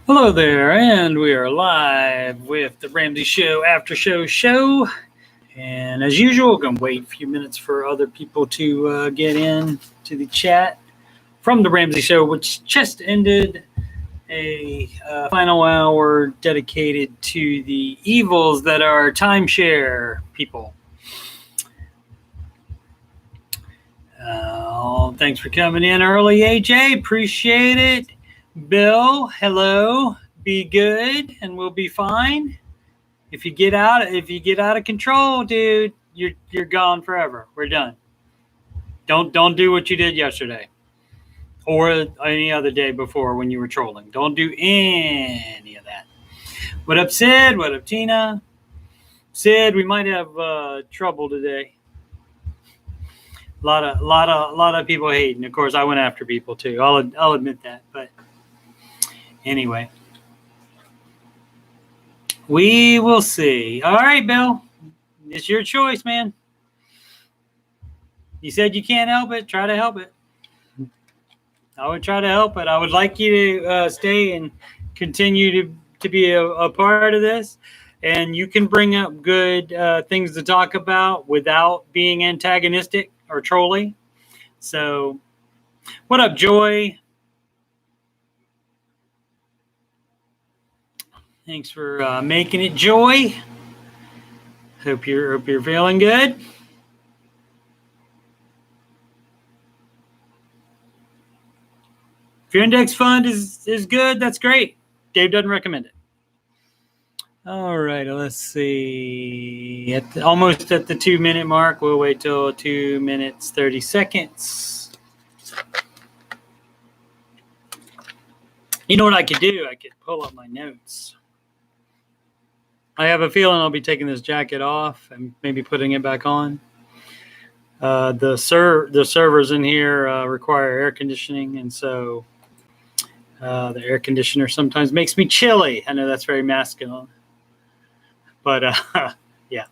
Hello there, and we are live with the Ramsey Show Aftershow show. And as usual, we're going to wait a few minutes for other people to get in to the chat from the Ramsey Show, which just ended a final hour dedicated to the evils that are timeshare people. Thanks for coming in early, AJ. Appreciate it. Bill, hello. Be good, and we'll be fine. If you get out of control, dude, you're gone forever. We're done. Don't do what you did yesterday, or any other day before when you were trolling. Don't do any of that. What up, Sid? What up, Tina? Sid, we might have trouble today. A lot of people hating. Of course, I went after people too. I'll admit that, but. Anyway, we will see. All right, Bill. It's your choice, man. You said you can't help it. Try to help it. I would try to help it. I would like you to stay and continue to be a part of this. And you can bring up good things to talk about without being antagonistic or trolly. So, what up, Joy? Thanks for making it, Joy. Hope you're feeling good. If your index fund is good, that's great. Dave doesn't recommend it. All right, let's see. Almost at the 2-minute mark. We'll wait till 2 minutes, 30 seconds. You know what I could do? I could pull up my notes. I have a feeling I'll be taking this jacket off and maybe putting it back on. The servers in here require air conditioning, and so the air conditioner sometimes makes me chilly. I know that's very masculine, but yeah.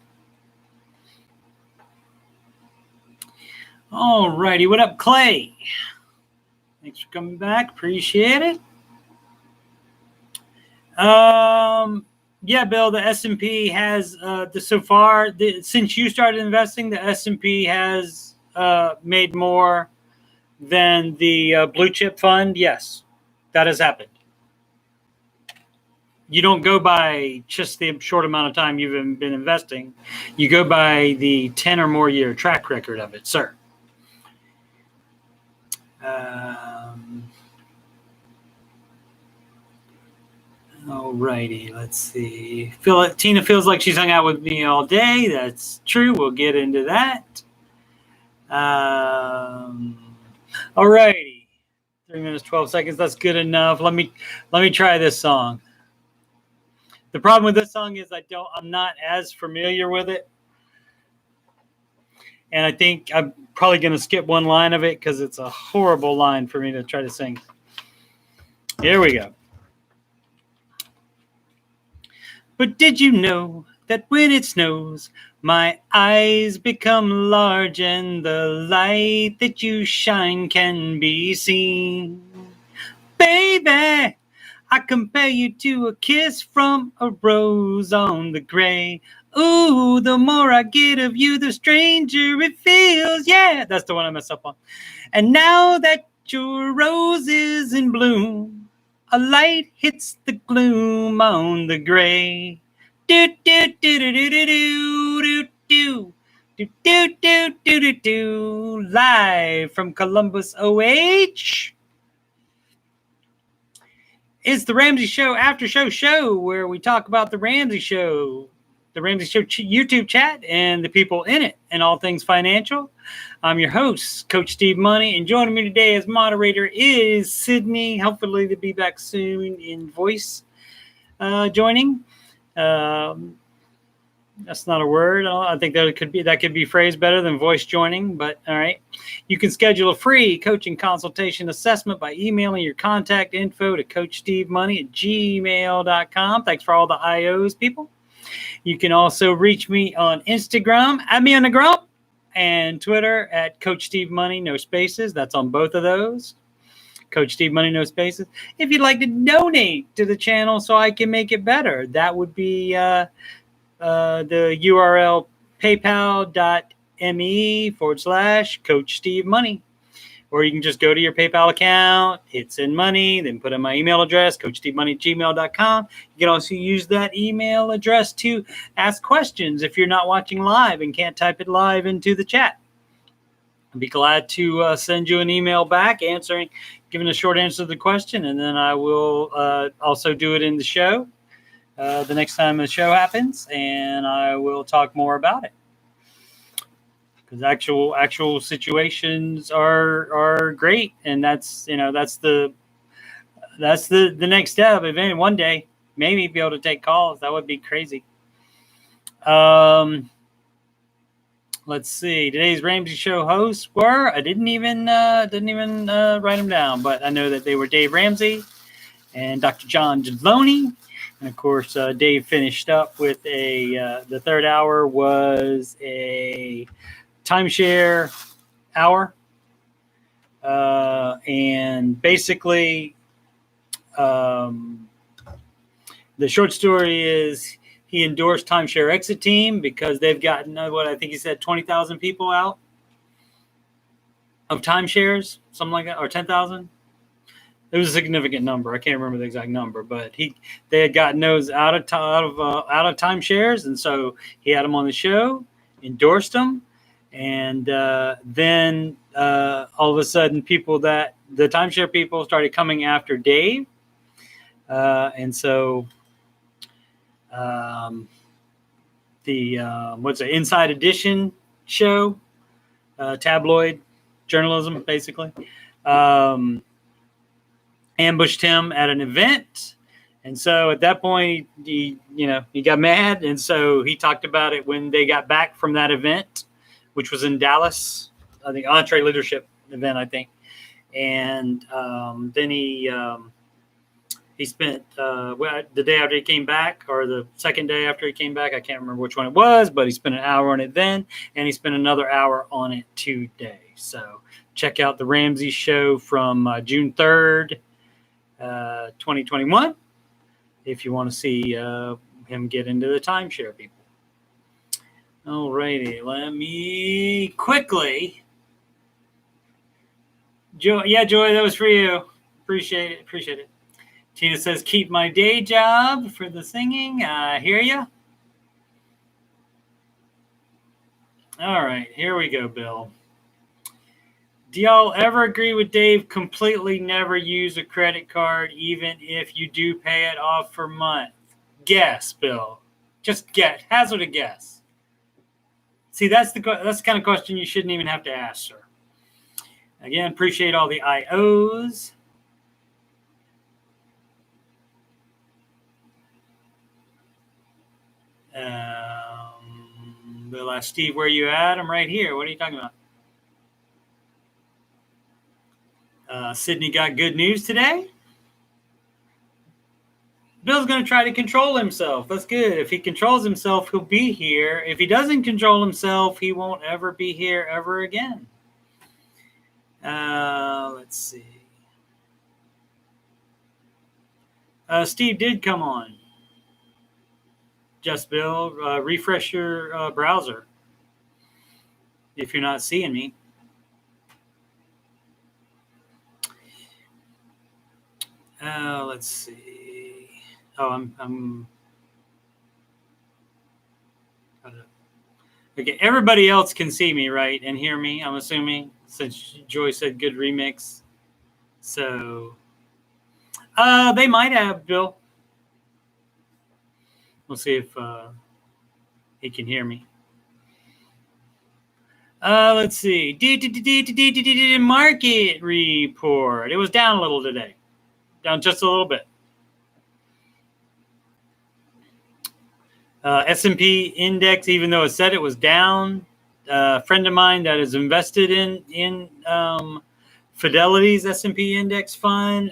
All righty, what up, Clay? Thanks for coming back. Appreciate it. Yeah, Bill, the S&P has so far, since you started investing, the S&P has made more than the blue chip fund. Yes, that has happened. You don't go by just the short amount of time you've been investing. You go by the 10 or more year track record of it, sir. All righty, let's see. Tina feels like she's hung out with me all day. That's true. We'll get into that. All righty. 3 minutes, 12 seconds. That's good enough. Let me try this song. The problem with this song is I'm not as familiar with it. And I think I'm probably going to skip one line of it because it's a horrible line for me to try to sing. Here we go. But did you know that when it snows, my eyes become large and the light that you shine can be seen? Baby, I compare you to a kiss from a rose on the gray. Ooh, the more I get of you, the stranger it feels. Yeah, that's the one I messed up on. And now that your rose is in bloom, a light hits the gloom on the gray. Do do do do do do do do do do do do do. Live from Columbus, OH. It's the Ramsey Show Aftershow show where we talk about the Ramsey Show, the Ramsey Show YouTube chat, and the people in it, and all things financial. I'm your host, Coach Steve Money, and joining me today as moderator is Sydney. Hopefully to be back soon in voice joining. That's not a word. I think that could be phrased better than voice joining, but all right. You can schedule a free coaching consultation assessment by emailing your contact info to coachstevemoney@gmail.com. Thanks for all the IOs, people. You can also reach me on Instagram, add me on the grump, and Twitter at Coach Steve Money, no spaces. That's on both of those. Coach Steve Money No Spaces. If you'd like to donate to the channel so I can make it better, that would be the URL paypal.me/Coach Steve Money. Or you can just go to your PayPal account, hit send money, then put in my email address, coachstevemoney@gmail.com. You can also use that email address to ask questions if you're not watching live and can't type it live into the chat. I'd be glad to send you an email back giving a short answer to the question, and then I will also do it in the show the next time the show happens, and I will talk more about it. Because actual situations are great, and that's the next step. If one day maybe be able to take calls, that would be crazy. Let's see. Today's Ramsey Show hosts were, I didn't even write them down, but I know that they were Dave Ramsey and Dr. John Geloni. And of course, Dave finished up with the third hour was a Timeshare Hour. And basically, the short story is he endorsed Timeshare Exit Team because they've gotten, what I think he said, 20,000 people out of timeshares, something like that, or 10,000. It was a significant number. I can't remember the exact number, but they had gotten those out of timeshares, and so he had them on the show, endorsed them, and then all of a sudden, the timeshare people started coming after Dave, and so the Inside Edition show, tabloid journalism, basically. Ambushed him at an event, and so at that point he got mad, and so he talked about it when they got back from that event, which was in Dallas, I think, Entree Leadership event, I think. And then he spent the day after he came back, or the second day after he came back, I can't remember which one it was, but he spent an hour on it then, and he spent another hour on it today. So check out the Ramsey Show from June 3rd, 2021, if you want to see him get into the timeshare people. All righty, let me quickly. Joy, that was for you. Appreciate it. Tina says, keep my day job for the singing. I hear you. All right, here we go, Bill. Do y'all ever agree with Dave? Completely never use a credit card, even if you do pay it off for a month. Guess, Bill. Just guess. Hazard a guess. See, that's the kind of question you shouldn't even have to ask, sir. Again, appreciate all the IOs. Bill asked Steve, where you at? I'm right here. What are you talking about? Sydney got good news today. Bill's going to try to control himself. That's good. If he controls himself, he'll be here. If he doesn't control himself, he won't ever be here ever again. Let's see. Steve did come on. Just Bill, refresh your browser if you're not seeing me. Let's see. Oh, I'm okay. Everybody else can see me, right, and hear me, I'm assuming, since Joy said good remix. So they might have, Bill. We'll see if he can hear me. Let's see. Market report. It was down a little today. Down just a little bit. S&P index, even though it said it was down, a friend of mine that is invested in Fidelity's S&P index fund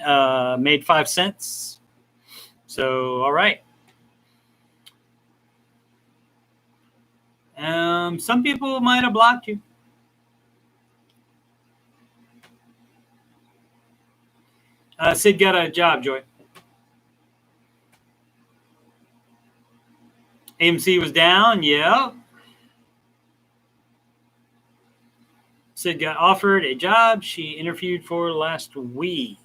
made 5 cents. So, all right. Some people might have blocked you. Sid got a job, Joy. AMC was down, yeah. Sid got offered a job she interviewed for last week.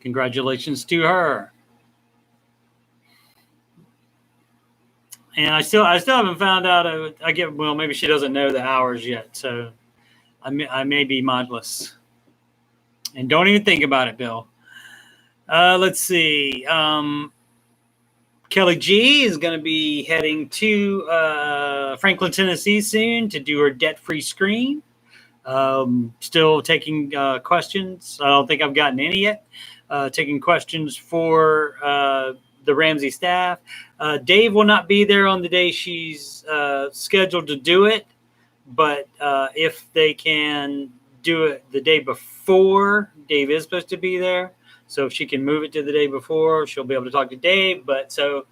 Congratulations to her. And I still haven't found out. Well, maybe she doesn't know the hours yet, so I may be modless. And don't even think about it, Bill. Let's see. Kelly G is going to be heading to Franklin, Tennessee soon to do her debt-free screen. Still taking questions. I don't think I've gotten any yet. Taking questions for the Ramsey staff. Dave will not be there on the day she's scheduled to do it, but if they can do it the day before, Dave is supposed to be there. So if she can move it to the day before, she'll be able to talk to Dave. But so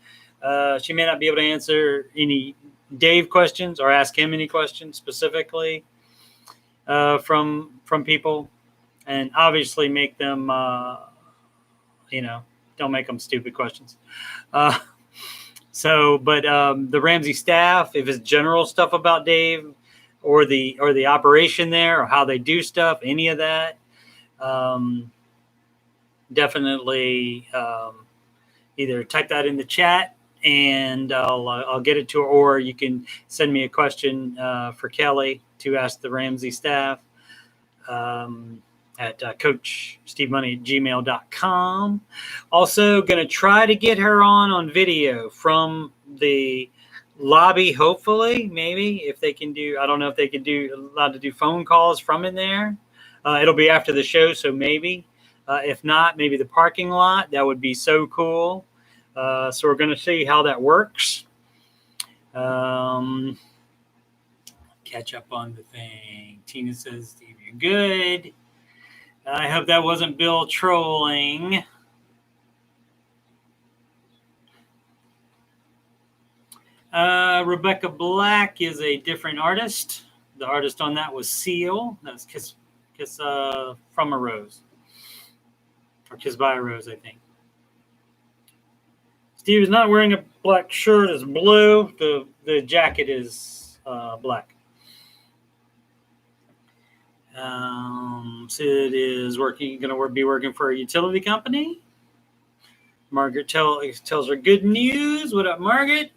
she may not be able to answer any Dave questions or ask him any questions specifically from people, and obviously make them, don't make them stupid questions. But the Ramsey staff, if it's general stuff about Dave or the operation there or how they do stuff, any of that, definitely either type that in the chat and I'll get it to her, or you can send me a question for Kelly to ask the Ramsey staff at coachstevemoney@gmail.com. Also going to try to get her on video from the lobby, hopefully, maybe, if they can do. I don't know if they can allowed to do phone calls from in there. It'll be after the show, so maybe. If not, maybe the parking lot. That would be so cool. So we're going to see how that works. Catch up on the thing. Tina says, Steve, you're good. I hope that wasn't Bill trolling. Rebecca Black is a different artist. The artist on that was Seal. That was Kiss from a Rose. Or Kiss by a Rose, I think. Steve is not wearing a black shirt. It's blue. The jacket is black. Sid is going to be working for a utility company. Margaret tells her good news. What up, Margaret?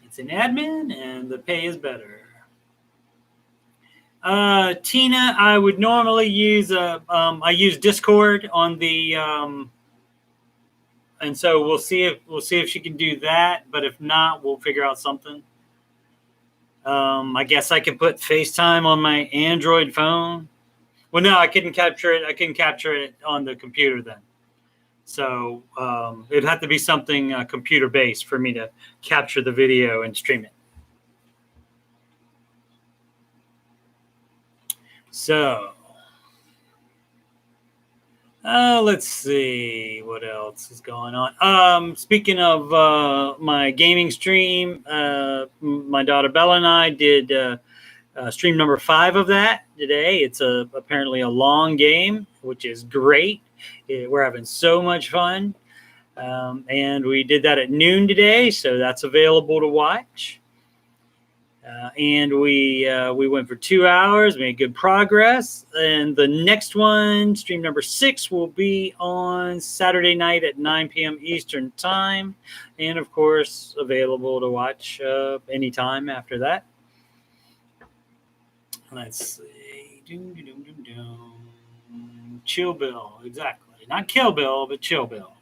It's an admin, and the pay is better. Tina, I would normally use I use Discord on the and so we'll see if she can do that. But if not, we'll figure out something. I guess I can put FaceTime on my Android phone. Well, no, I couldn't capture it. I couldn't capture it on the computer then. So it'd have to be something computer based for me to capture the video and stream it. So, let's see what else is going on. Speaking of my gaming stream, my daughter Bella and I did stream number 5 of that today. It's apparently a long game, which is great. We're having so much fun. And we did that at noon today, so that's available to watch. And we went for 2 hours, made good progress. And the next one, stream number 6, will be on Saturday night at 9 p.m. Eastern time. And, of course, available to watch anytime after that. Let's see. Chill Bill, exactly. Not Kill Bill, but Chill Bill.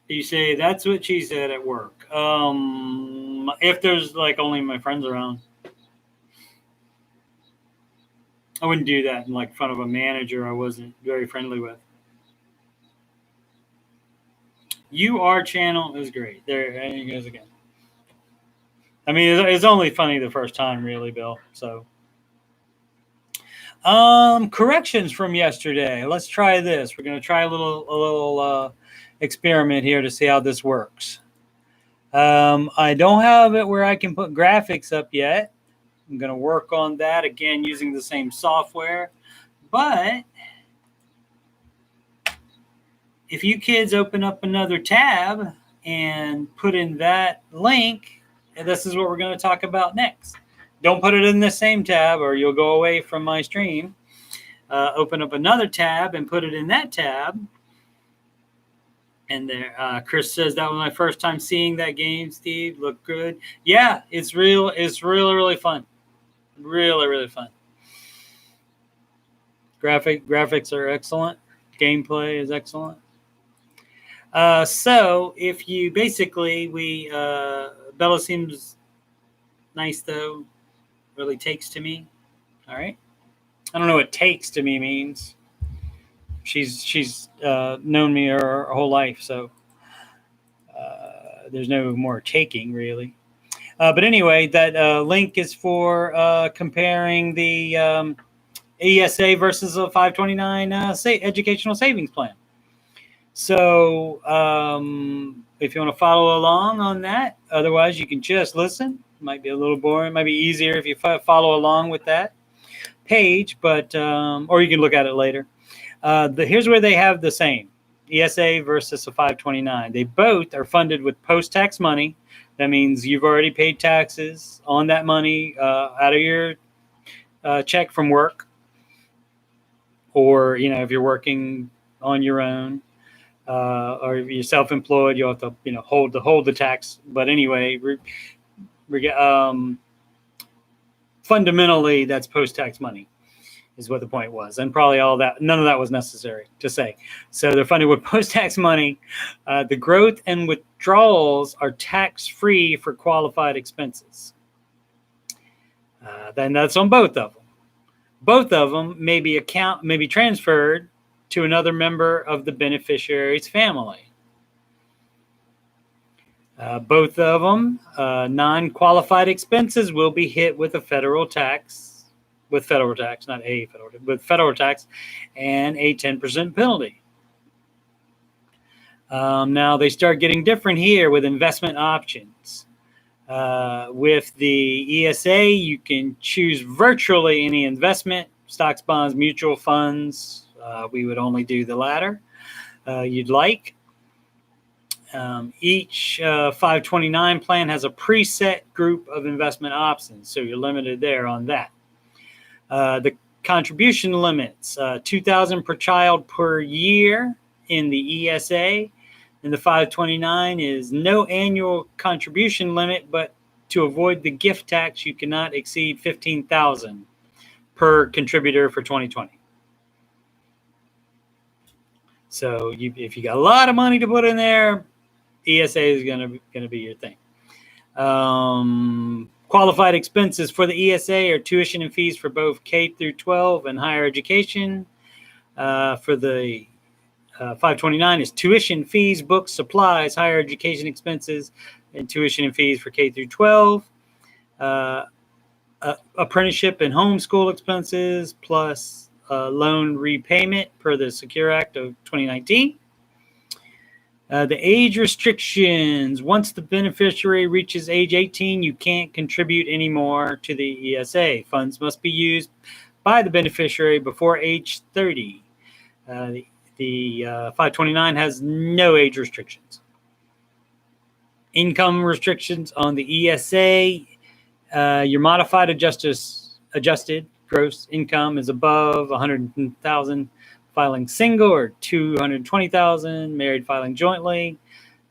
You say that's what she said at work. If there's like only my friends around, I wouldn't do that in like front of a manager I wasn't very friendly with. UR channel is great. There he goes again. I mean, it's only funny the first time, really, Bill. So, corrections from yesterday. Let's try this. We're going to try a little experiment here to see how this works. I don't have it where I can put graphics up yet. I'm going to work on that again using the same software. But if you kids open up another tab and put in that link, this is what we're going to talk about next. Don't put it in the same tab or you'll go away from my stream. Open up another tab and put it in that tab. And there, Chris says that was my first time seeing that game. Steve, looked good. Yeah, it's real. It's really, really fun. Really, really fun. Graphics are excellent. Gameplay is excellent. So if you basically Bella seems nice though. Really takes to me. All right. I don't know what takes to me means. She's known me her whole life, so there's no more taking really. But anyway, that link is for comparing the ESA versus a 529 educational savings plan. So if you want to follow along on that, otherwise you can just listen. It might be a little boring. It might be easier if you follow along with that page, but or you can look at it later. Here's where they have the same ESA versus a 529. They both are funded with post-tax money. That means you've already paid taxes on that money out of your check from work, or if you're working on your own, or if you're self-employed, you'll have to hold the tax. But anyway, fundamentally, that's post-tax money, is what the point was, and probably none of that was necessary to say. So they're funded with post-tax money. The growth and withdrawals are tax-free for qualified expenses. Then that's on both of them. Both of them may be transferred to another member of the beneficiary's family. Both of them, non-qualified expenses will be hit with federal tax, not a federal, with federal tax and a 10% penalty. Now they start getting different here with investment options. With the ESA, you can choose virtually any investment, stocks, bonds, mutual funds. We would only do the latter you'd like. Each 529 plan has a preset group of investment options, so you're limited there on that. The contribution limits, $2,000 per child per year in the ESA. In the 529 is no annual contribution limit, but to avoid the gift tax, you cannot exceed $15,000 per contributor for 2020. So if you got a lot of money to put in there, ESA is going to be your thing. Qualified expenses for the ESA are tuition and fees for both K through 12 and higher education. For the 529 is tuition, fees, books, supplies, higher education expenses, and tuition and fees for K through 12. Apprenticeship and homeschool expenses plus loan repayment per the Secure Act of 2019. The age restrictions. Once the beneficiary reaches age 18, you can't contribute anymore to the ESA. Funds must be used by the beneficiary before age 30. The 529 has no age restrictions. Income restrictions on the ESA. Your modified adjusted gross income is above $100,000. Filing single, or $220,000. Married filing jointly.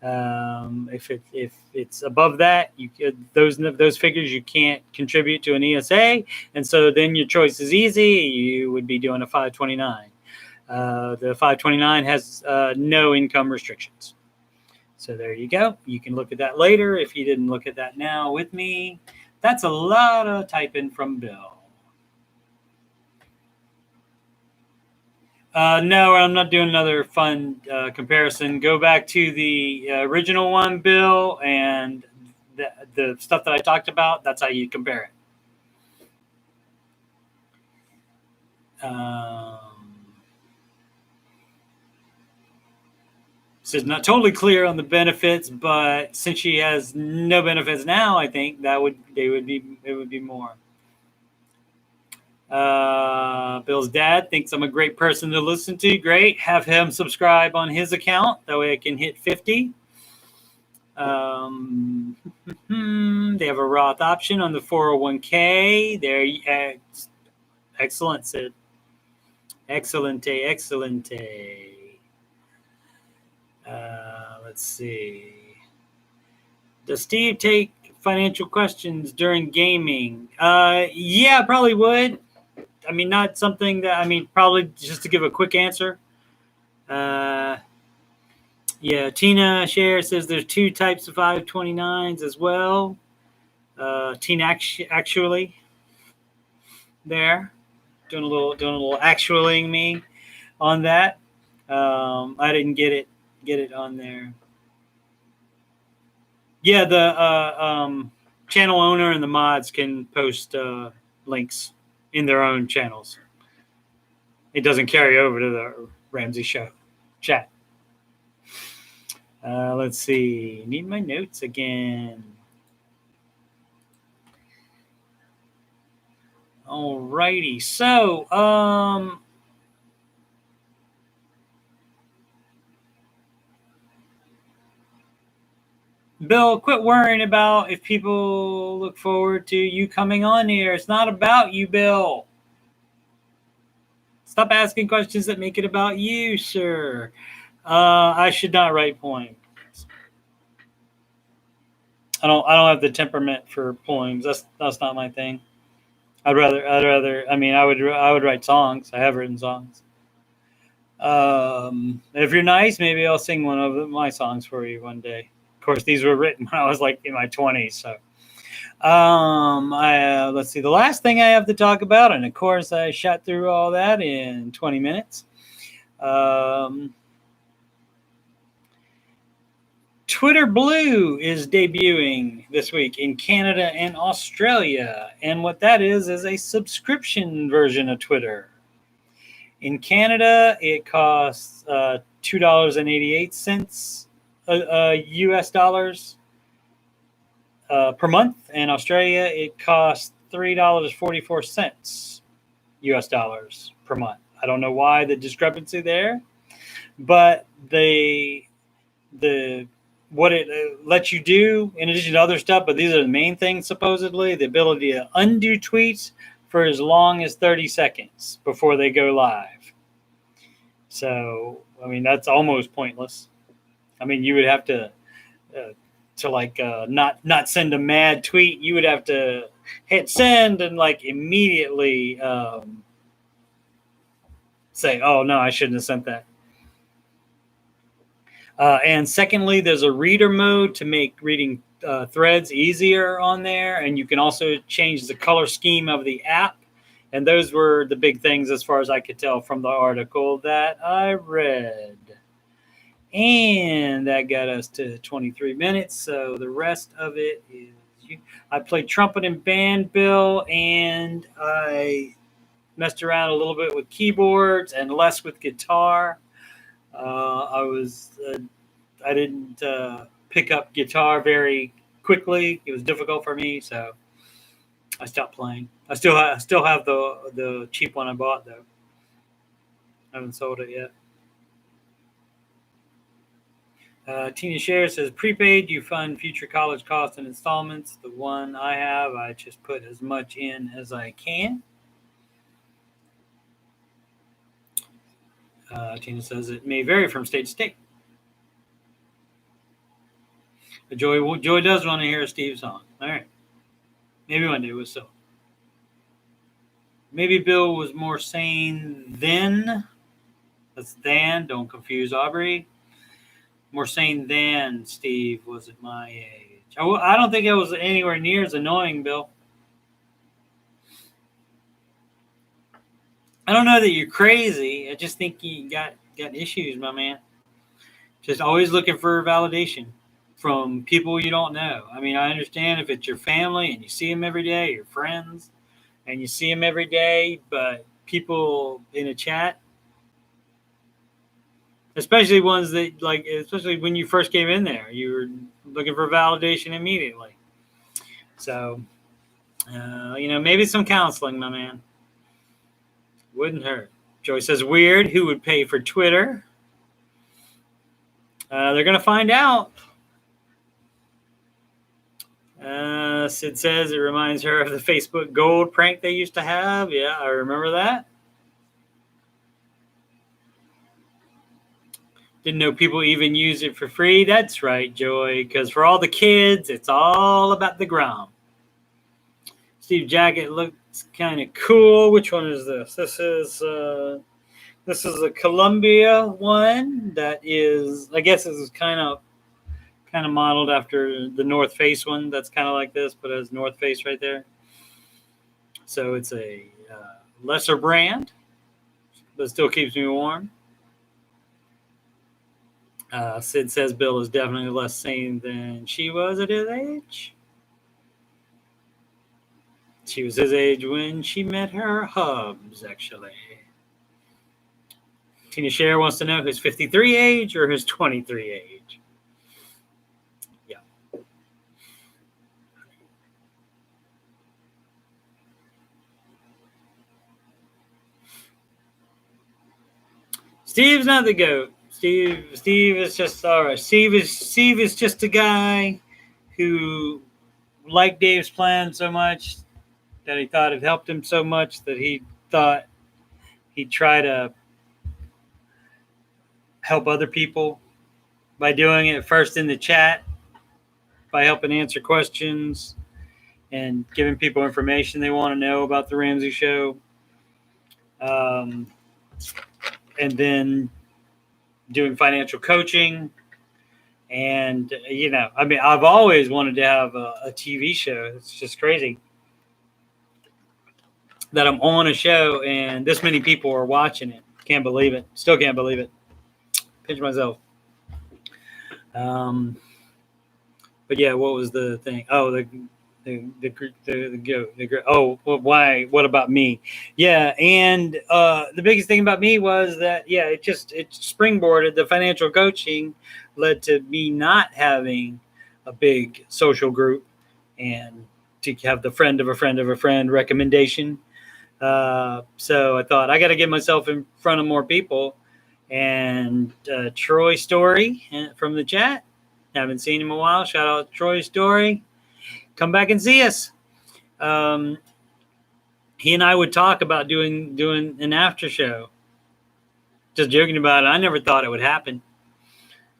If it's above that, those figures you can't contribute to an ESA, and so then your choice is easy. You would be doing a 529. The 529 has no income restrictions. So there you go. You can look at that later if you didn't look at that now with me. That's a lot of typing from Bill. No, I'm not doing another fun comparison. Go back to the original one, Bill, and the stuff that I talked about. That's how you compare it. She's not totally clear on the benefits, but since she has no benefits now, I think it would be more. Bill's dad thinks I'm a great person to listen to. Great. Have him subscribe on his account. That way I can hit 50. They have a Roth option on the 401k. There, excellent, Sid. Excellente, excellente. Let's see. Does Steve take financial questions during gaming? Yeah, probably would. I mean, not something that, I mean, probably just to give a quick answer. Yeah, Tina Share says there's 2 types of 529s as well. Tina actually there doing a little actualing me on that. I didn't get it on there. Yeah, the channel owner and the mods can post links in their own channels. It doesn't carry over to the Ramsey show chat. Let's see. Need my notes again. Alrighty. So, Bill, quit worrying about if people look forward to you coming on here. It's not about you, Bill. Stop asking questions that make it about you, sir. I should not write poems. I don't have the temperament for poems. That's not my thing. I'd rather. I mean, I would write songs. I have written songs. If you're nice, maybe I'll sing one of my songs for you one day. Of course, these were written when I was like in my 20s. So, let's see. The last thing I have to talk about, and of course, I shot through all that in 20 minutes. Twitter Blue is debuting this week in Canada and Australia. And what that is a subscription version of Twitter. In Canada, it costs $2.88 US dollars per month. In Australia, it costs $3.44 US dollars per month. I don't know why the discrepancy there, but what it lets you do, in addition to other stuff, but these are the main things, supposedly, the ability to undo tweets for as long as 30 seconds before they go live. So, I mean, that's almost pointless. I mean, you would have to not send a mad tweet. You would have to hit send and like immediately say, oh, no, I shouldn't have sent that. And secondly, there's a reader mode to make reading threads easier on there. And you can also change the color scheme of the app. And those were the big things as far as I could tell from the article that I read. And that got us to 23 minutes. So the rest of it is I played trumpet and band, Bill, and I messed around a little bit with keyboards and less with guitar. I didn't pick up guitar very quickly. It was difficult for me, so I stopped playing. I still have the cheap one I bought though. I haven't sold it yet. Tina Share says, prepaid, you fund future college costs and installments. The one I have, I just put as much in as I can. Tina says it may vary from state to state. Joy does want to hear a Steve song. All right. Maybe one day we'll so. Maybe Bill was more sane then. That's than. Don't confuse Aubrey. More sane than Steve was at my age. I don't think I was anywhere near as annoying, Bill. I don't know that you're crazy. I just think you got issues, my man. Just always looking for validation from people you don't know. I mean, I understand if it's your family and you see them every day, your friends, and you see them every day, but people in a chat, especially ones that especially when you first came in there, you were looking for validation immediately. So, maybe some counseling, my man, wouldn't hurt. Joy says, weird. Who would pay for Twitter? They're gonna find out. Sid says it reminds her of the Facebook Gold prank they used to have. Yeah, I remember that. Didn't know people even use it for free. That's right, Joy, because for all the kids, it's all about the gram. Steve Jacket looks kind of cool. Which one is this? This is a Columbia one that is, I guess, is kind of modeled after the North Face one. That's kind of like this, but it has North Face right there. So it's a lesser brand, but still keeps me warm. Sid says Bill is definitely less sane than she was at his age. She was his age when she met her hubs, actually. Tina Scher wants to know his 53 age or his 23 age. Yeah. Steve's not the GOAT. Steve is just all right. Steve is just a guy who liked Dave's plan so much that he thought it helped him so much that he thought he'd try to help other people by doing it first in the chat, by helping answer questions and giving people information they want to know about the Ramsey show. And then doing financial coaching. And, I've always wanted to have a TV show. It's just crazy that I'm on a show and this many people are watching it. Can't believe it. Still can't believe it. Pinch myself. But yeah, what was the thing? Oh, why? What about me? Yeah, and the biggest thing about me was that it springboarded. The financial coaching led to me not having a big social group and to have the friend of a friend of a friend recommendation. So I thought I got to get myself in front of more people. And Troy Story from the chat. Haven't seen him in a while. Shout out to Troy Story. Come back and see us. He and I would talk about doing an after show. Just joking about it. I never thought it would happen.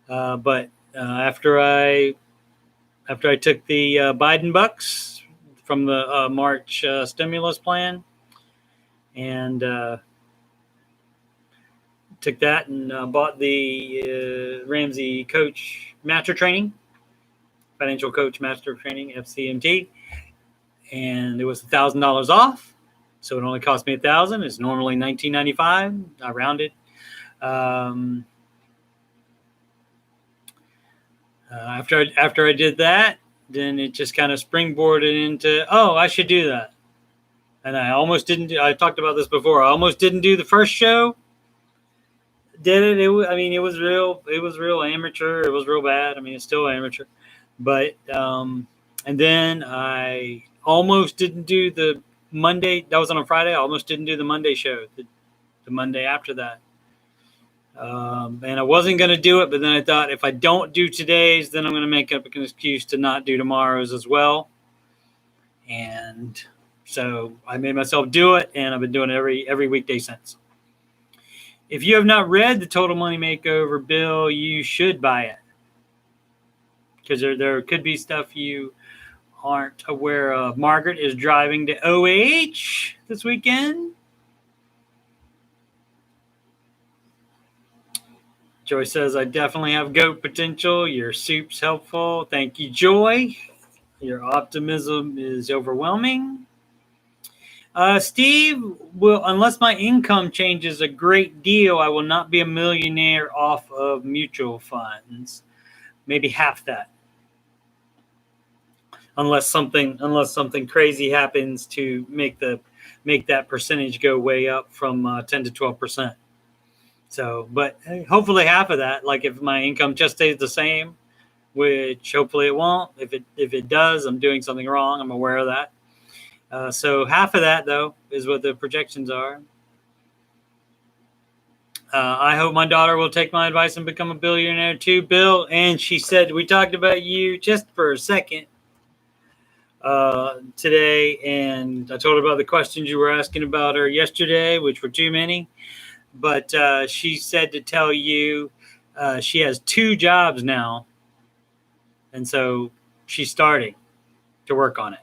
But after I took the Biden bucks from the March stimulus plan and took that and bought the Ramsey Coach Master Training, Financial Coach Master Training, FCMT, and it was $1,000 off, so it only cost me $1,000. It's normally $19.95. I rounded. After I did that, then it just kind of springboarded into, I should do that. And I almost didn't. I talked about this before. I almost didn't do the first show. Did it? It was real. It was real amateur. It was real bad. It's still amateur. But and then I almost didn't do the Monday. That was on a Friday. I almost didn't do the Monday show. The Monday after that. And I wasn't going to do it, but then I thought if I don't do today's, then I'm going to make up an excuse to not do tomorrow's as well. And so I made myself do it, and I've been doing it every weekday since. If you have not read the Total Money Makeover, Bill, you should buy it. Because there could be stuff you aren't aware of. Margaret is driving to OH this weekend. Joy says, I definitely have GOAT potential. Your soup's helpful. Thank you, Joy. Your optimism is overwhelming. Steve, unless my income changes a great deal, I will not be a millionaire off of mutual funds. Maybe half that. Unless something crazy happens to make that percentage go way up from 10 to 12%. So, but hopefully half of that, like if my income just stays the same, which hopefully it won't. If it does, I'm doing something wrong. I'm aware of that. So half of that, though, is what the projections are. I hope my daughter will take my advice and become a billionaire too, Bill. And she said, we talked about you just for a second today. And I told her about the questions you were asking about her yesterday, which were too many. But she said to tell you she has 2 jobs now. And so she's starting to work on it.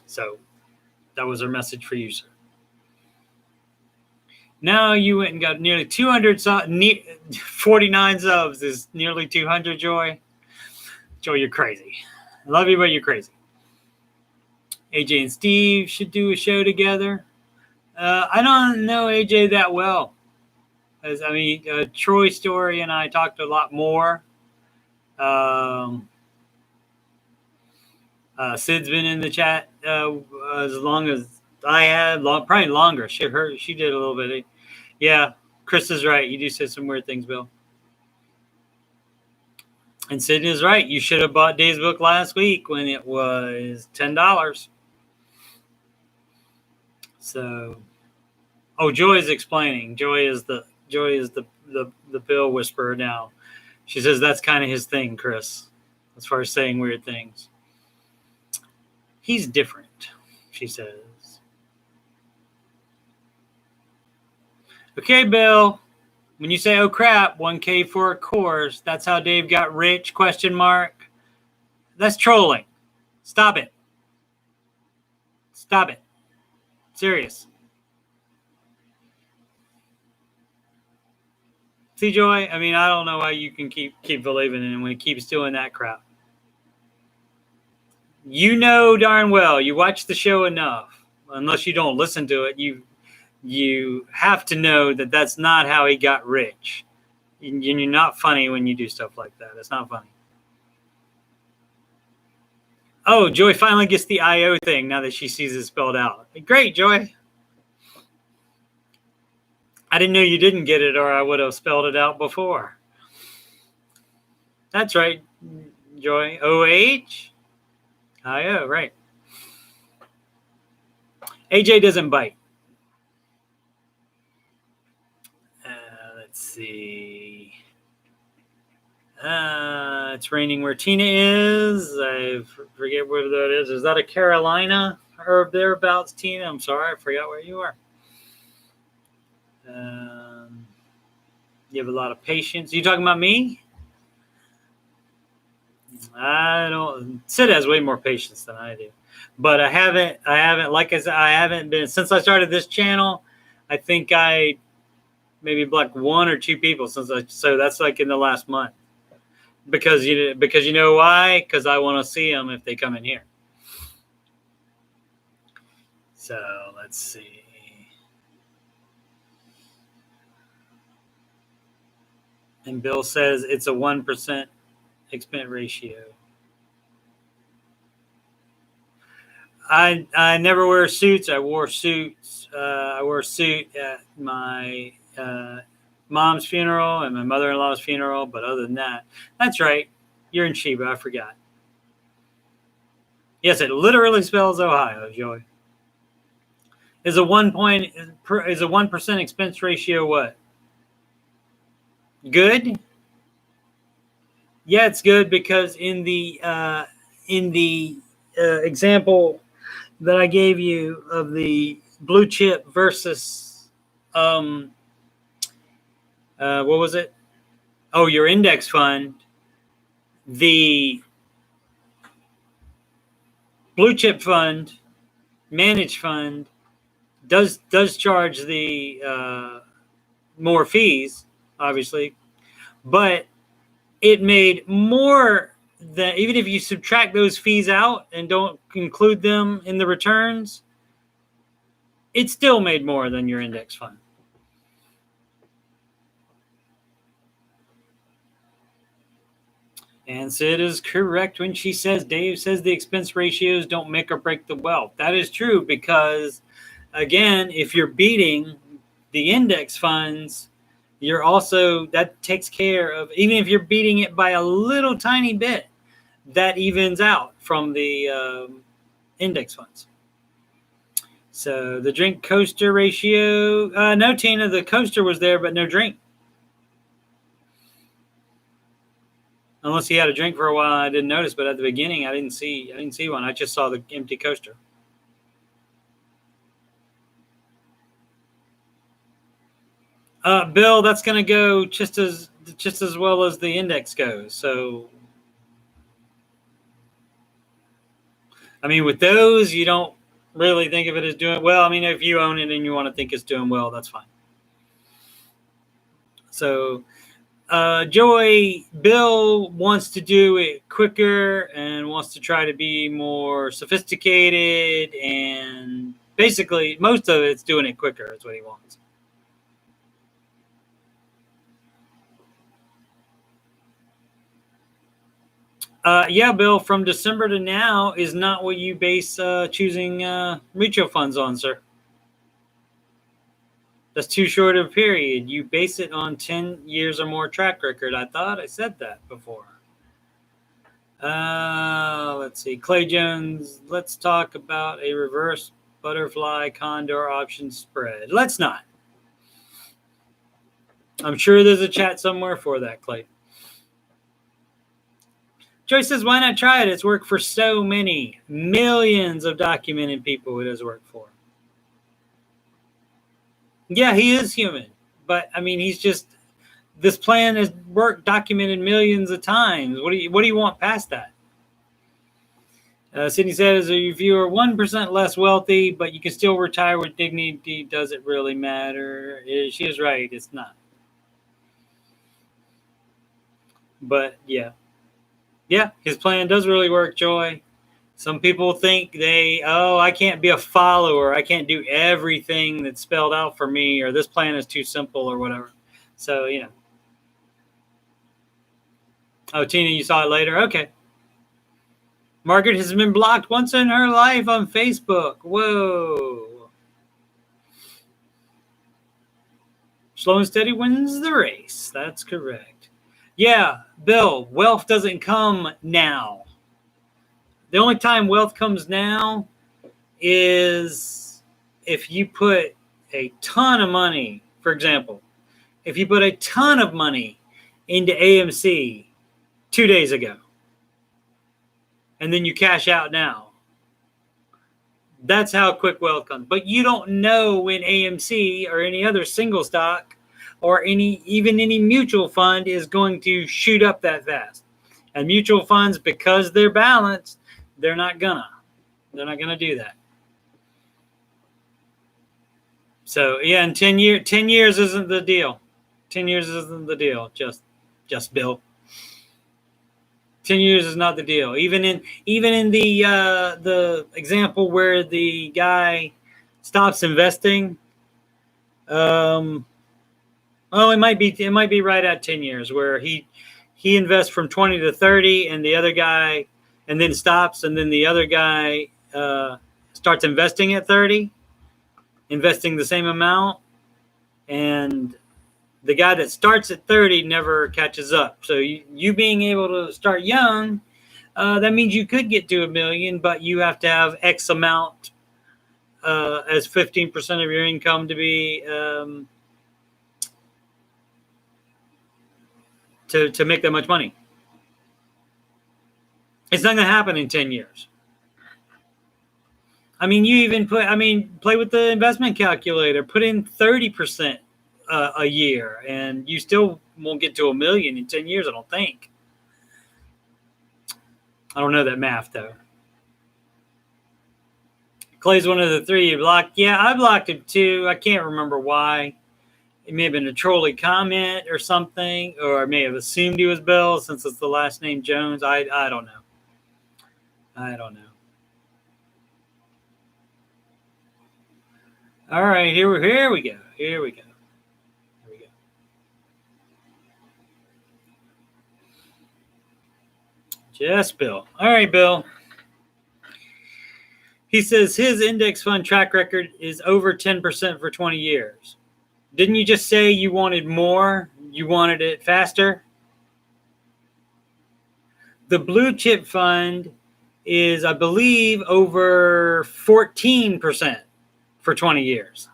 So that was her message for you, sir. Now you went and got nearly 200, 49 subs is nearly 200, Joy. Joy, you're crazy. I love you, but you're crazy. AJ and Steve should do a show together. I don't know AJ that well. Troy Story and I talked a lot more. Sid's been in the chat as long as I had, probably longer. She did a little bit. Yeah, Chris is right. You do say some weird things, Bill. And Sid is right. You should have bought Dave's book last week when it was $10. So, Joy is explaining. Joy is the Bill whisperer now. She says that's kind of his thing, Chris, as far as saying weird things. He's different, she says. Okay, Bill. When you say, oh, crap, 1K for a course, that's how Dave got rich, ? That's trolling. Stop it. Stop it. Serious. See, Joy, I don't know why you can keep believing in him when he keeps doing that crap. You know darn well, you watch the show enough, unless you don't listen to it, you have to know that that's not how he got rich. You're not funny when you do stuff like that. It's not funny. Oh, Joy finally gets the IO thing now that she sees it spelled out. Great, Joy. I didn't know you didn't get it, or I would have spelled it out before. That's right, Joy. OH? IO, right. AJ doesn't bite. Let's see. It's raining where Tina is. I forget where that is. Is that a Carolina or thereabouts, Tina? I'm sorry, I forgot where you are. You have a lot of patience. Are you talking about me? I don't. Sid has way more patience than I do, but I haven't. Like I said, I haven't been since I started this channel. I think I maybe blocked 1 or 2 people so that's like in the last month. Because you know why? Because I want to see them if they come in here. So let's see. And Bill says it's a 1% expense ratio. I never wear suits. I wore suits. I wore a suit at my mom's funeral and my mother-in-law's funeral. But other than that, that's right. You're in Sheba. I forgot. Yes, it literally spells Ohio, Joy. Is a 1% expense ratio what? Good? Yeah, it's good because in the example that I gave you of the blue chip versus what was it? Oh, your index fund. The blue chip fund, managed fund, does charge the more fees, obviously, but it made more than, even if you subtract those fees out and don't include them in the returns, it still made more than your index fund. And Sid is correct when she says, Dave says the expense ratios don't make or break the wealth. That is true because, again, if you're beating the index funds, you're also, that takes care of, even if you're beating it by a little tiny bit, that evens out from the index funds. So the drink coaster ratio, no, Tina, the coaster was there, but no drink. Unless he had a drink for a while, I didn't notice. But at the beginning, I didn't see one. I just saw the empty coaster. Bill, that's going to go just as well as the index goes. So, I mean, with those, you don't really think of it as doing well. I mean, if you own it and you want to think it's doing well, that's fine. So, Bill wants to do it quicker and wants to try to be more sophisticated, and basically most of it's doing it quicker is what he wants. Yeah, Bill, from December to now is not what you base choosing mutual funds on, sir. That's too short of a period. You base it on 10 years or more track record. I thought I said that before. Let's see. Clay Jones, let's talk about a reverse butterfly condor option spread. Let's not. I'm sure there's a chat somewhere for that, Clay. Joyce says, why not try it? It's worked for so many, millions of documented people it has worked for. Yeah, he is human. But, I mean, he's just, this plan has worked, documented millions of times. What do you want past that? Sydney said, as a reviewer, 1% less wealthy, but you can still retire with dignity. Does it really matter? She is right. It's not. But, yeah. Yeah, his plan does really work, Joy. Some people think I can't be a follower. I can't do everything that's spelled out for me, or this plan is too simple or whatever. So, you know. Oh, Tina, you saw it later? Okay. Margaret has been blocked once in her life on Facebook. Whoa. Slow and steady wins the race. That's correct. Yeah, Bill, wealth doesn't come now. The only time wealth comes now is if you put a ton of money, for example, if you put a ton of money into AMC 2 days ago, and then you cash out now, that's how quick wealth comes. But you don't know when AMC or any other single stock or even any mutual fund is going to shoot up that fast. And mutual funds, because they're balanced, they're not gonna do that. So yeah, in 10 years isn't the deal. 10 years isn't the deal. Just Bill. 10 years is not the deal. Even in the example where the guy stops investing, it might be right at 10 years where he invests from 20 to 30, and the other guy, and then stops, and then the other guy starts investing at 30, investing the same amount, and the guy that starts at 30 never catches up. So you being able to start young, that means you could get to $1 million, but you have to have X amount as 15% of your income to be to make that much money. It's not going to happen in 10 years. I mean, play with the investment calculator. Put in 30% a year, and you still won't get to $1 million in 10 years, I don't think. I don't know that math, though. Clay's one of the three you blocked. Yeah, I blocked him too. I can't remember why. It may have been a trolly comment or something, or I may have assumed he was Bill since it's the last name Jones. I don't know. I don't know. All right, here we go. Here we go. Just Bill. All right, Bill. He says his index fund track record is over 10% for 20 years. Didn't you just say you wanted more? You wanted it faster? The blue chip fund is, I believe, over 14% for 20 years.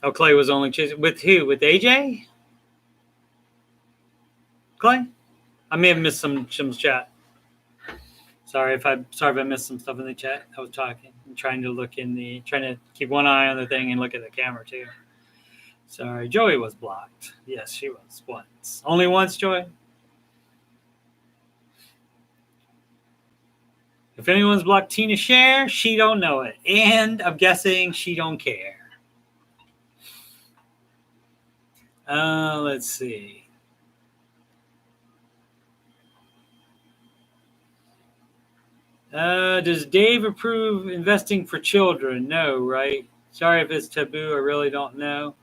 Oh, Clay was only chasing with who? With AJ? Clay? I may have missed some chat. Sorry if I missed some stuff in the chat. I was talking. I'm trying to keep one eye on the thing and look at the camera too. Sorry, Joey was blocked. Yes, she was once. Only once, Joy. If anyone's blocked Tina Share, she don't know it, and I'm guessing she don't care. Let's see. Does Dave approve investing for children? No, right? Sorry if it's taboo. I really don't know.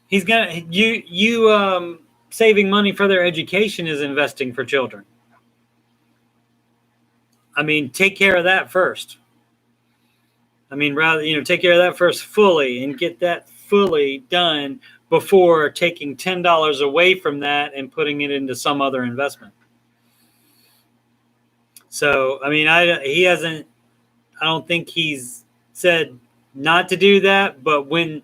He's gonna you saving money for their education is investing for children. I mean, take care of that first. I mean, rather, take care of that first fully and get that fully done before taking $10 away from that and putting it into some other investment. So, I mean, I don't think he's said not to do that, but when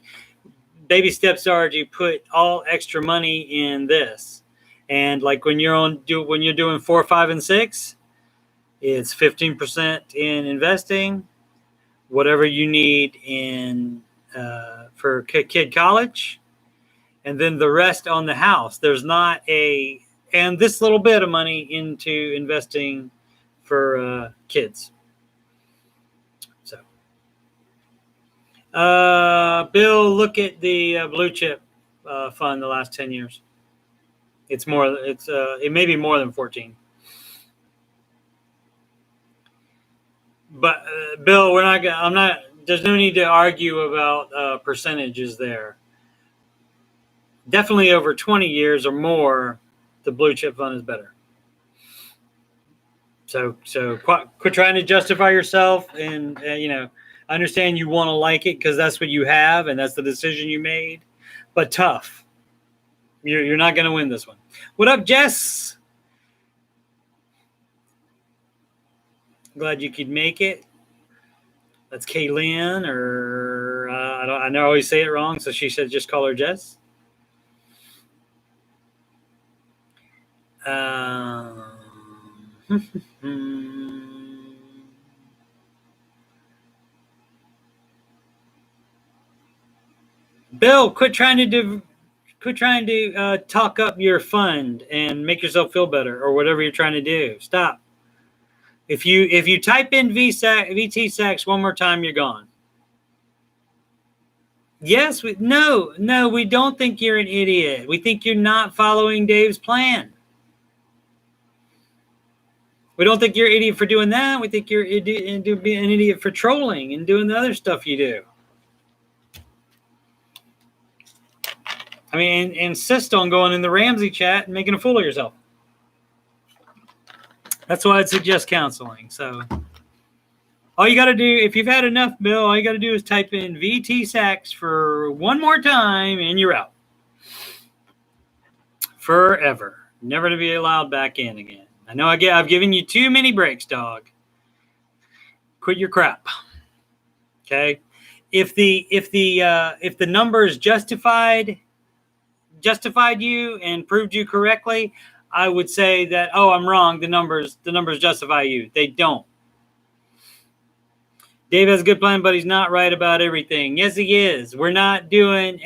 baby steps are you put all extra money in this. And like when you're doing 4, 5, and 6, it's 15% in investing, whatever you need in for kid college, and then the rest on the house. There's not and this little bit of money into investing for kids. So, Bill, look at the blue chip fund the last 10 years. It may be more than 14. But Bill, there's no need to argue about percentages there. Definitely over 20 years or more, the blue chip fund is better. So quit trying to justify yourself, and I understand you want to like it because that's what you have and that's the decision you made. But tough, you're not going to win this one. What up, Jess? Glad you could make it. That's Kaylin, or I know I always say it wrong, so she said just call her Jess. Bill, quit trying to talk up your fund and make yourself feel better, or whatever you're trying to do. Stop. If you type in VT Sachs one more time, you're gone. Yes, we don't think you're an idiot. We think you're not following Dave's plan. We don't think you're an idiot for doing that. We think you're an idiot for trolling and doing the other stuff you do. I mean, insist on going in the Ramsey chat and making a fool of yourself. That's why I'd suggest counseling. So all you got to do, if you've had enough, Bill, all you got to do is type in VT Sachs for one more time and you're out. Forever. Never to be allowed back in again. I know I've given you too many breaks, dog. Quit your crap. Okay? If the numbers justified you and proved you correctly, I would say that, I'm wrong. The numbers justify you. They don't. Dave has a good plan, but he's not right about everything. Yes, he is. We're not doing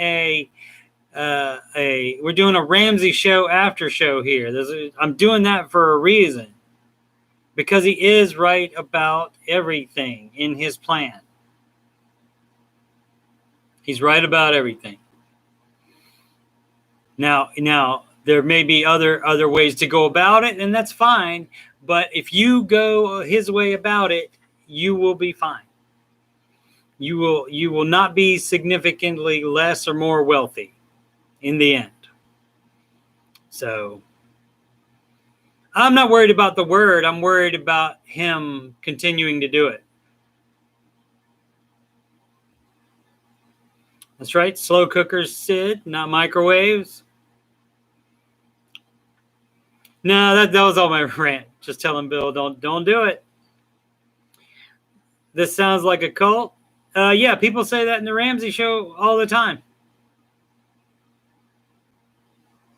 we're doing a Ramsey show after show here. I'm doing that for a reason, because he is right about everything in his plan. He's right about everything. Now there may be other ways to go about it, and that's fine. But if you go his way about it, you will be fine. You will not be significantly less or more wealthy in the end. So I'm not worried about the word. I'm worried about him continuing to do it. That's right. Slow cookers, Sid, not microwaves. No, that was all my rant. Just telling Bill, don't do it. This sounds like a cult. Yeah, people say that in the Ramsey show all the time.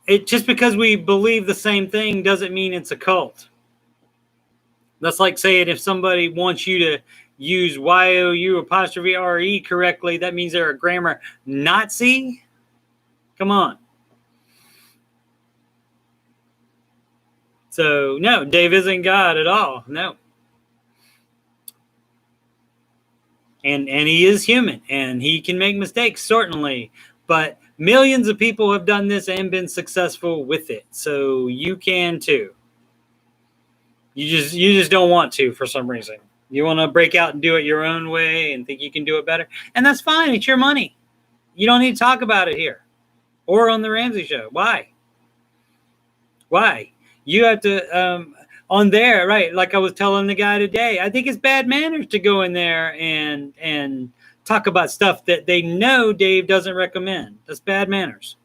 It just because we believe the same thing doesn't mean it's a cult. That's like saying if somebody wants you to use YOU''RE correctly, that means they're a grammar Nazi. Come on. So no, Dave isn't God at all. No. And he is human and he can make mistakes, certainly. But millions of people have done this and been successful with it. So you can too. You just don't want to for some reason. You want to break out and do it your own way and think you can do it better. And that's fine. It's your money. You don't need to talk about it here or on the Ramsey show. Why? You have to, on there, right? Like I was telling the guy today, I think it's bad manners to go in there and talk about stuff that they know Dave doesn't recommend. That's bad manners.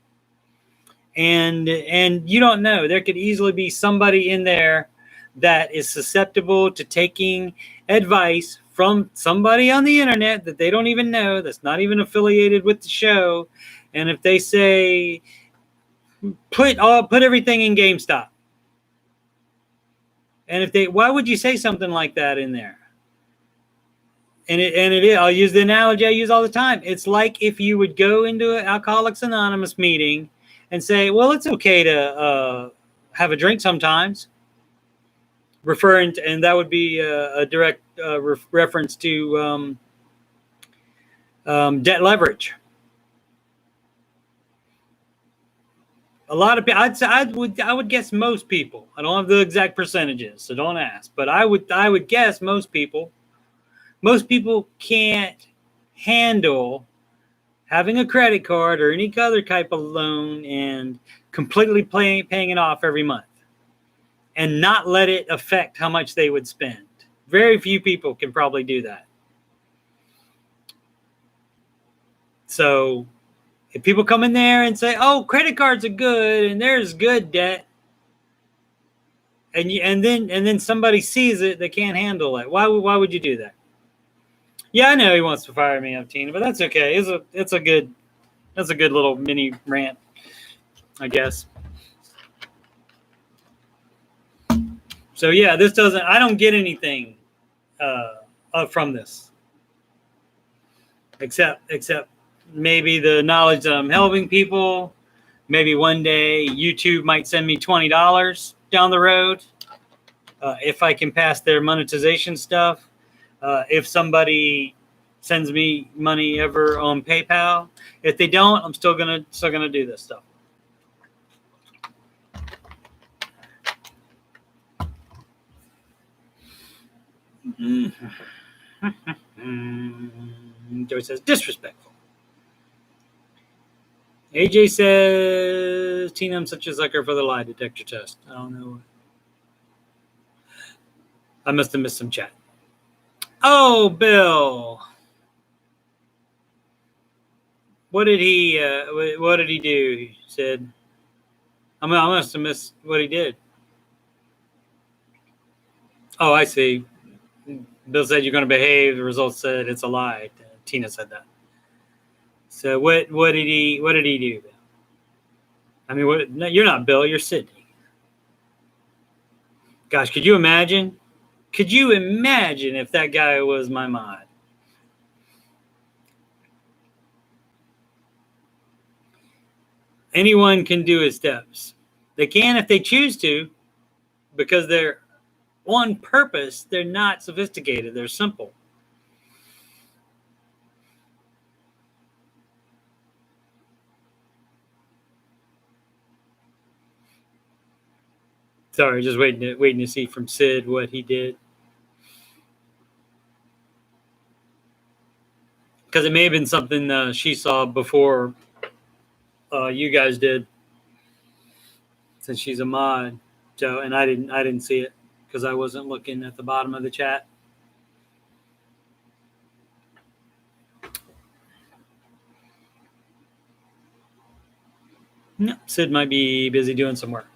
And you don't know. There could easily be somebody in there that is susceptible to taking advice from somebody on the internet that they don't even know, that's not even affiliated with the show. And if they say, put everything in GameStop. And why would you say something like that in there? And it is, I'll use the analogy I use all the time. It's like if you would go into an Alcoholics Anonymous meeting and say, well, it's okay to have a drink sometimes. And that would be a direct reference to debt leverage. A lot of people, I would guess most people. I don't have the exact percentages, so don't ask. But I would guess most people can't handle having a credit card or any other type of loan and completely paying it off every month and not let it affect how much they would spend. Very few people can probably do that. So if people come in there and say, oh, credit cards are good and there's good debt, and then somebody sees it, they can't handle it. Why would you do that? Yeah, I know he wants to fire me up, Tina, but that's okay. It's a good little mini rant, I guess. So yeah, I don't get anything from this, except maybe the knowledge that I'm helping people. Maybe one day YouTube might send me $20 down the road if I can pass their monetization stuff. If somebody sends me money ever on PayPal, if they don't, I'm still gonna do this stuff. Joey says disrespectful. AJ says, Tina, I'm such a sucker for the lie detector test. I don't know. I must have missed some chat. Oh, Bill. What did he do? He said, I must have missed what he did. Oh, I see. Bill said you're going to behave. The results said it's a lie. Tina said that. So what did he do? I mean, no, you're not Bill. You're Sydney. Gosh, could you imagine? Could you imagine if that guy was my mod? Anyone can do his steps. They can if they choose to, because they're on purpose. They're not sophisticated. They're simple. Sorry, just waiting to see from Sid what he did. Because it may have been something she saw before you guys did, since she's a mod. So, and I didn't see it because I wasn't looking at the bottom of the chat. No, Sid might be busy doing some work.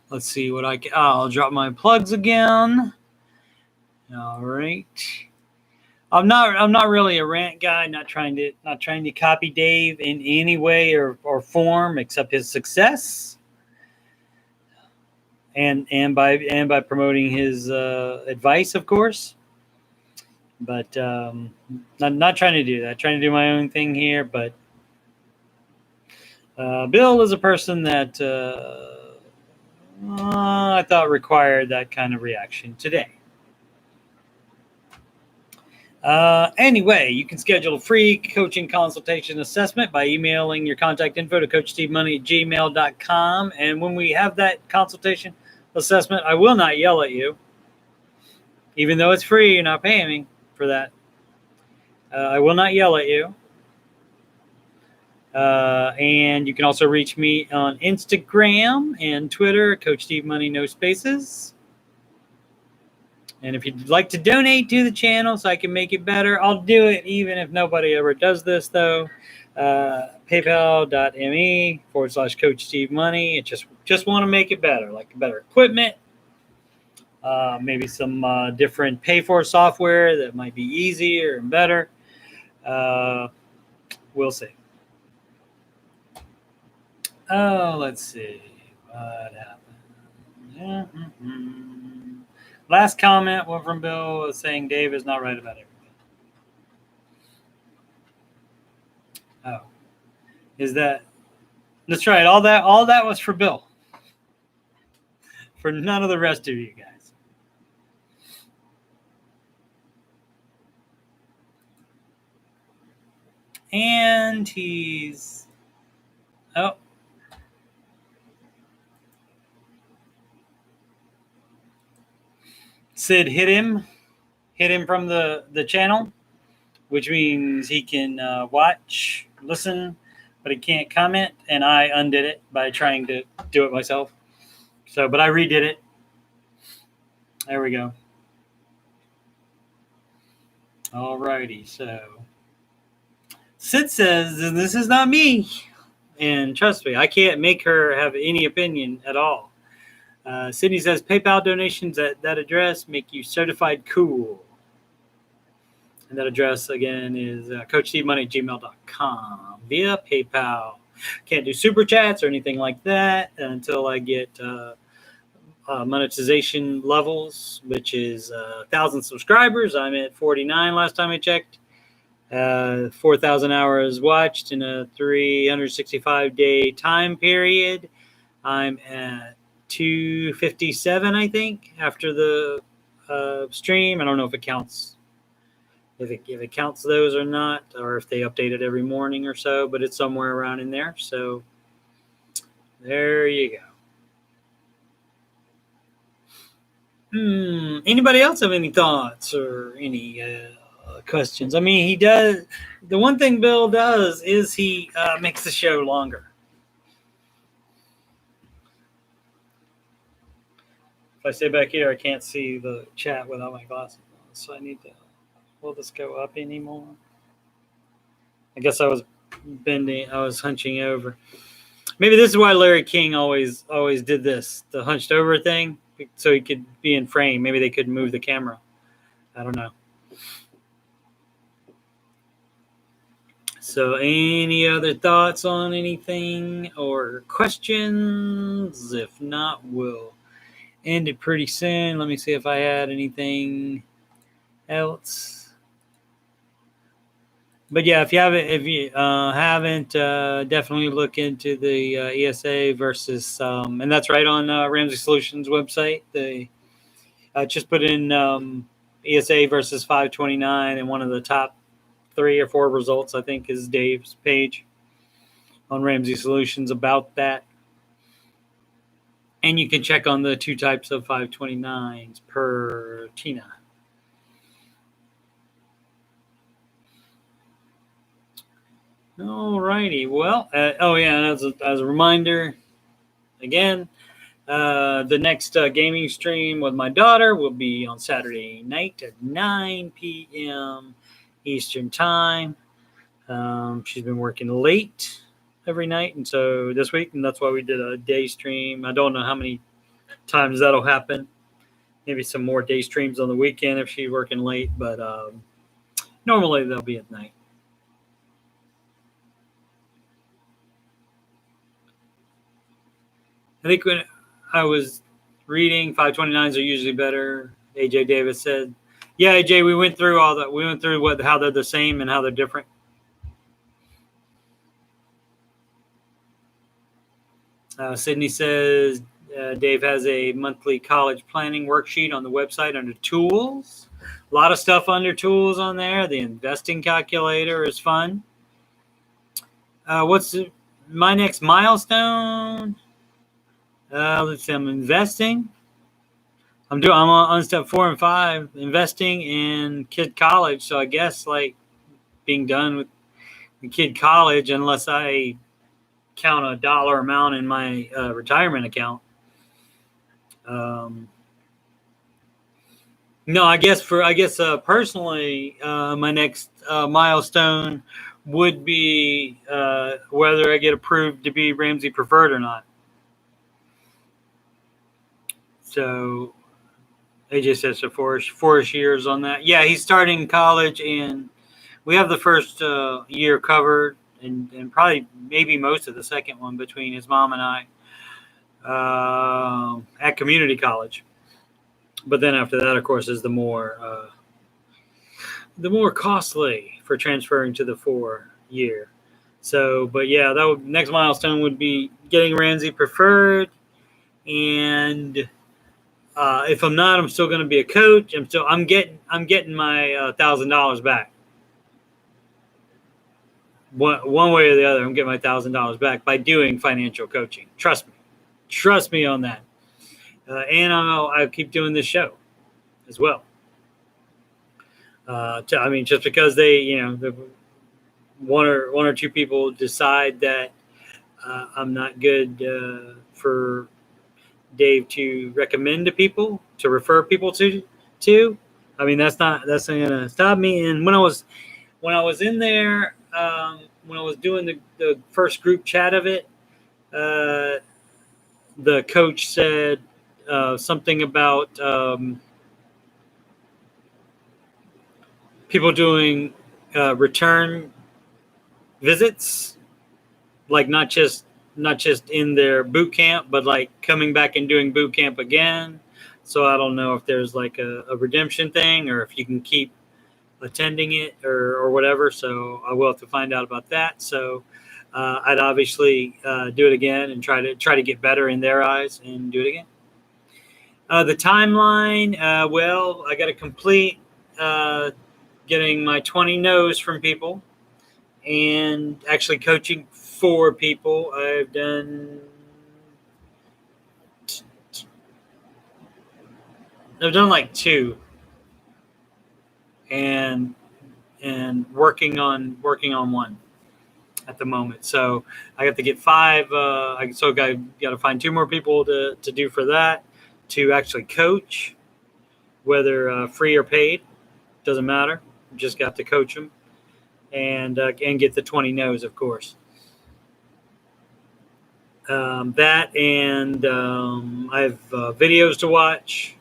Let's see what I can. I'll drop my plugs again. All right. I'm not really a rant guy. Not trying to copy Dave in any way or form except his success, and by promoting his advice, of course. But not trying to do that. Trying to do my own thing here. But Bill is a person that I thought required that kind of reaction today. Anyway, you can schedule a free coaching consultation assessment by emailing your contact info to coachstevemoney@gmail.com. And when we have that consultation assessment, I will not yell at you. Even though it's free, you're not paying me for that. I will not yell at you. And you can also reach me on Instagram and Twitter, Coach Steve Money, no spaces. And if you'd like to donate to the channel so I can make it better, I'll do it even if nobody ever does this, though. PayPal.me/Coach Steve Money. It just want to make it better, like better equipment, maybe some different pay-for software that might be easier and better. We'll see. Oh, let's see what happened. Last comment from Bill was saying Dave is not right about everything. Oh, is that? That's right. All that was for Bill. For none of the rest of you guys. And he's Sid hit him from the channel, which means he can watch, listen, but he can't comment, and I undid it by trying to do it myself. So, but I redid it. There we go. All righty. So, Sid says, this is not me. And trust me, I can't make her have any opinion at all. Sydney says, PayPal donations at that address make you certified cool. And that address, again, is CoachSteveMoney@gmail.com via PayPal. Can't do super chats or anything like that until I get monetization levels, which is 1,000 subscribers. I'm at 49 last time I checked. 4,000 hours watched in a 365-day time period. I'm at 257, I think, after the stream. I don't know if it counts. If it counts those or not, or if they update it every morning or so, but it's somewhere around in there. So there you go. Anybody else have any thoughts or any questions? I mean, he does. The one thing Bill does is he makes the show longer. If I stay back here, I can't see the chat without my glasses on, so I need to. Will this go up anymore? I guess I was bending. I was hunching over. Maybe this is why Larry King always did this, the hunched over thing, so he could be in frame. Maybe they could move the camera. I don't know. So any other thoughts on anything or questions? If not, we'll end it pretty soon. Let me see if I had anything else. But yeah, if you haven't, definitely look into the ESA versus, and that's right on Ramsey Solutions website. They just put in ESA versus 529, and one of the top 3 or 4 results, I think, is Dave's page on Ramsey Solutions about that. And you can check on the 2 types of 529s per Tina. All righty. Well, as a reminder, again, The next gaming stream with my daughter will be on Saturday night at 9 p.m. Eastern Time. She's been working late every night, and so this week, and that's why we did a day stream. I don't know how many times that'll happen. Maybe some more day streams on the weekend if she's working late, but normally they'll be at night. I think when I was reading, 529s are usually better. AJ Davis said, "Yeah, AJ, we went through all that. We went through how they're the same and how they're different." Sydney says Dave has a monthly college planning worksheet on the website under tools. A lot of stuff under tools on there. The investing calculator is fun. What's my next milestone? Let's see. I'm investing. I'm on step 4 and 5, investing in kid college. So I guess like being done with the kid college, unless I count a dollar amount in my retirement account. No, I guess personally, my next milestone would be whether I get approved to be Ramsey preferred or not. So AJ says so 4-ish years on that. Yeah, he's starting college, and we have the first year covered, and probably maybe most of the second one between his mom and I at community college. But then after that, of course, is the more costly for transferring to the 4-year. So, but yeah, next milestone would be getting Ramsey preferred, and if I'm not, I'm still going to be a coach. I'm getting my $1,000 back. One way or the other, I'm getting my $1,000 back by doing financial coaching. Trust me on that. And I'll keep doing this show as well. Just because they, one or two people decide that I'm not good for Dave to recommend to people, to refer people to. I mean, that's not going to stop me. And when I was in there, when I was doing the first group chat of it, the coach said something about people doing return visits, like not just in their boot camp, but like coming back and doing boot camp again. So I don't know if there's like a redemption thing, or if you can keep attending it or whatever. So I will have to find out about that. So I'd obviously do it again and try to get better in their eyes and do it again. The timeline, well, I got to complete getting my 20 no's from people and actually coaching 4 people. I've done like 2, and working on 1 at the moment. So I have to get 5. I got to find 2 more people to do for that, to actually coach, whether free or paid, doesn't matter. Just got to coach them, and get the 20 no's, of course. That, and I have videos to watch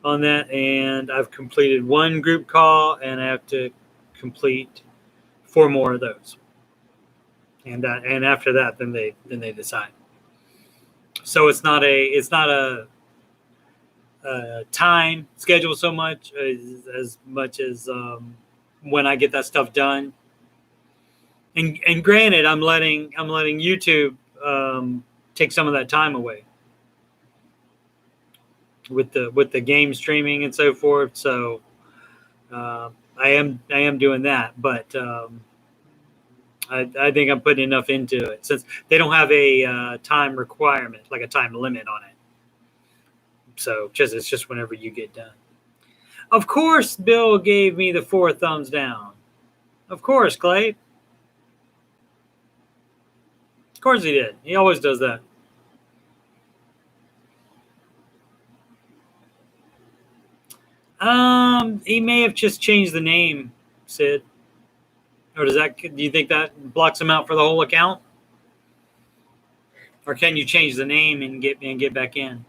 on that, and I've completed 1 group call, and I have to complete 4 more of those. And after that, then they decide. So it's not a time schedule so much as when I get that stuff done. And granted, I'm letting YouTube take some of that time away with the game streaming and so forth. So I am doing that, but I think I'm putting enough into it, since they don't have a time requirement, like a time limit on it. So it's just whenever you get done. Of course, Bill gave me the 4 thumbs down. Of course, Clay. Of course he did. He always does that. He may have just changed the name, Sid. Or do you think that blocks him out for the whole account? Or can you change the name and get back in?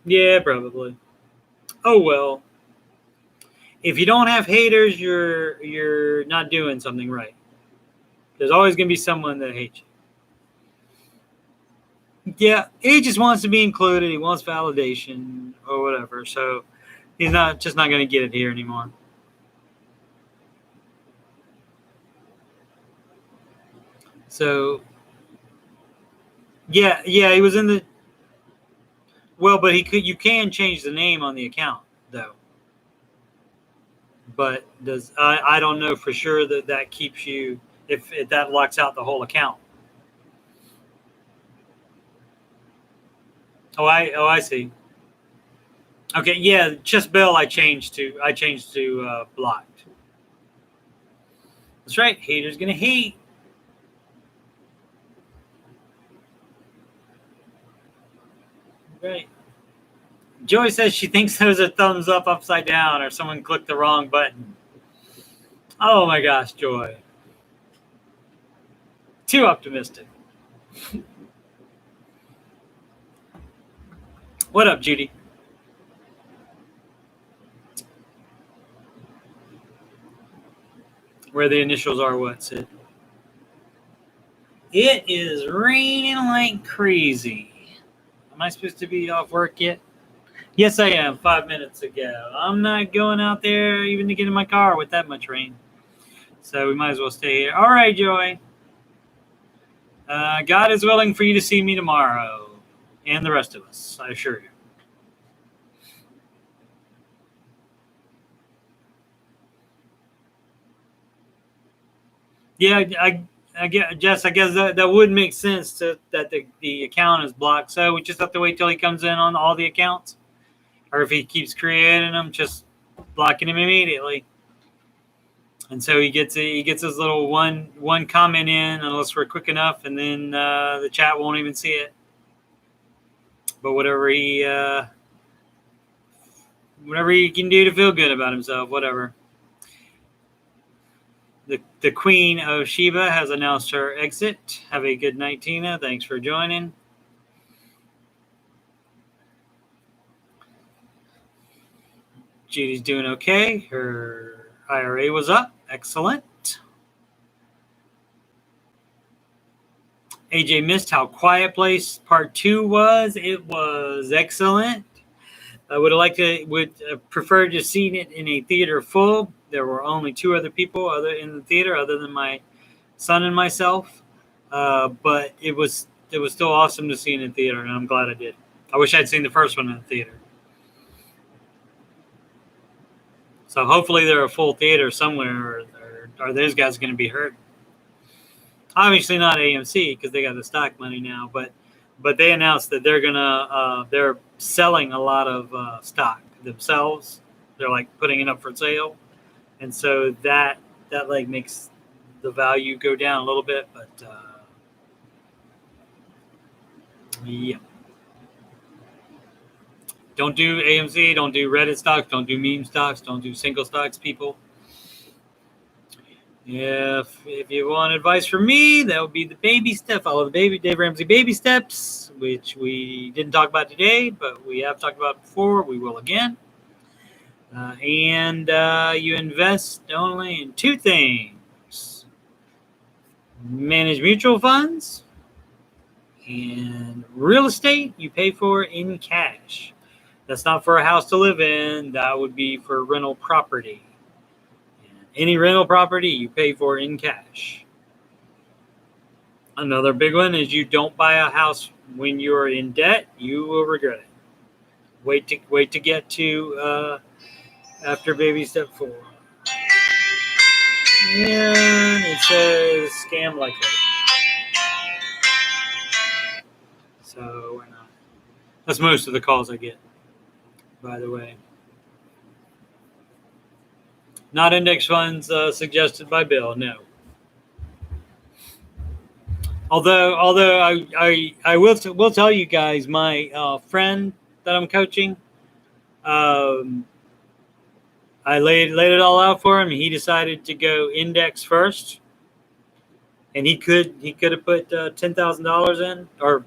Yeah, probably. Oh well. If you don't have haters, you're not doing something right. There's always going to be someone that hates you. Yeah, he just wants to be included. He wants validation or whatever. So he's not going to get it here anymore. So yeah, he was in the. Well, but you can change the name on the account though. But I don't know for sure that keeps you if that locks out the whole account. Oh, I see. Okay, yeah, Chess Bell I changed to blocked. That's right. Haters gonna hate. Right. Joy says she thinks those are thumbs up upside down or someone clicked the wrong button. Oh my gosh, Joy. Too optimistic. What up, Judy? Where the initials are what, Sid? It is raining like crazy. Am I supposed to be off work yet? Yes, I am. 5 minutes ago. I'm not going out there even to get in my car with that much rain. So we might as well stay here. All right, Joy. God is willing for you to see me tomorrow. And the rest of us, I assure you. Yeah, I guess that would make sense that the account is blocked. So we just have to wait till he comes in on all the accounts. Or if he keeps creating them, just blocking him immediately. And so he gets his little one comment in unless we're quick enough, and then the chat won't even see it. But whatever he can do to feel good about himself, whatever. The Queen of Sheba has announced her exit. Have a good night, Tina. Thanks for joining. Judy's doing okay. Her IRA was up. Excellent. AJ missed how Quiet Place Part 2 was. It was excellent. I would prefer to see it in a theater full. There were only 2 other people in the theater other than my son and myself. But it was still awesome to see it in theater, and I'm glad I did. I wish I'd seen the first one in the theater. So hopefully they're a full theater somewhere, or those guys going to be hurt. Obviously not AMC because they got the stock money now, but they announced that they're selling a lot of stock themselves. They're like putting it up for sale, and so that like makes the value go down a little bit. But yeah, don't do AMC, don't do Reddit stocks, don't do meme stocks, don't do single stocks, people. If you want advice from me, that would be the baby step. Follow the Dave Ramsey baby steps, which we didn't talk about today, but we have talked about before. We will again. And you invest only in 2 things: manage mutual funds and real estate. You pay for in cash. That's not for a house to live in. That would be for rental property. Any rental property you pay for in cash. Another big one is you don't buy a house when you're in debt. You will regret it. Wait to get to after baby step 4. And it says scam likely. So we're not. That's most of the calls I get, by the way. Not index funds suggested by Bill, no. Although I will tell you guys, my friend that I'm coaching, I laid it all out for him. He decided to go index first, and he could have put $10,000 in, or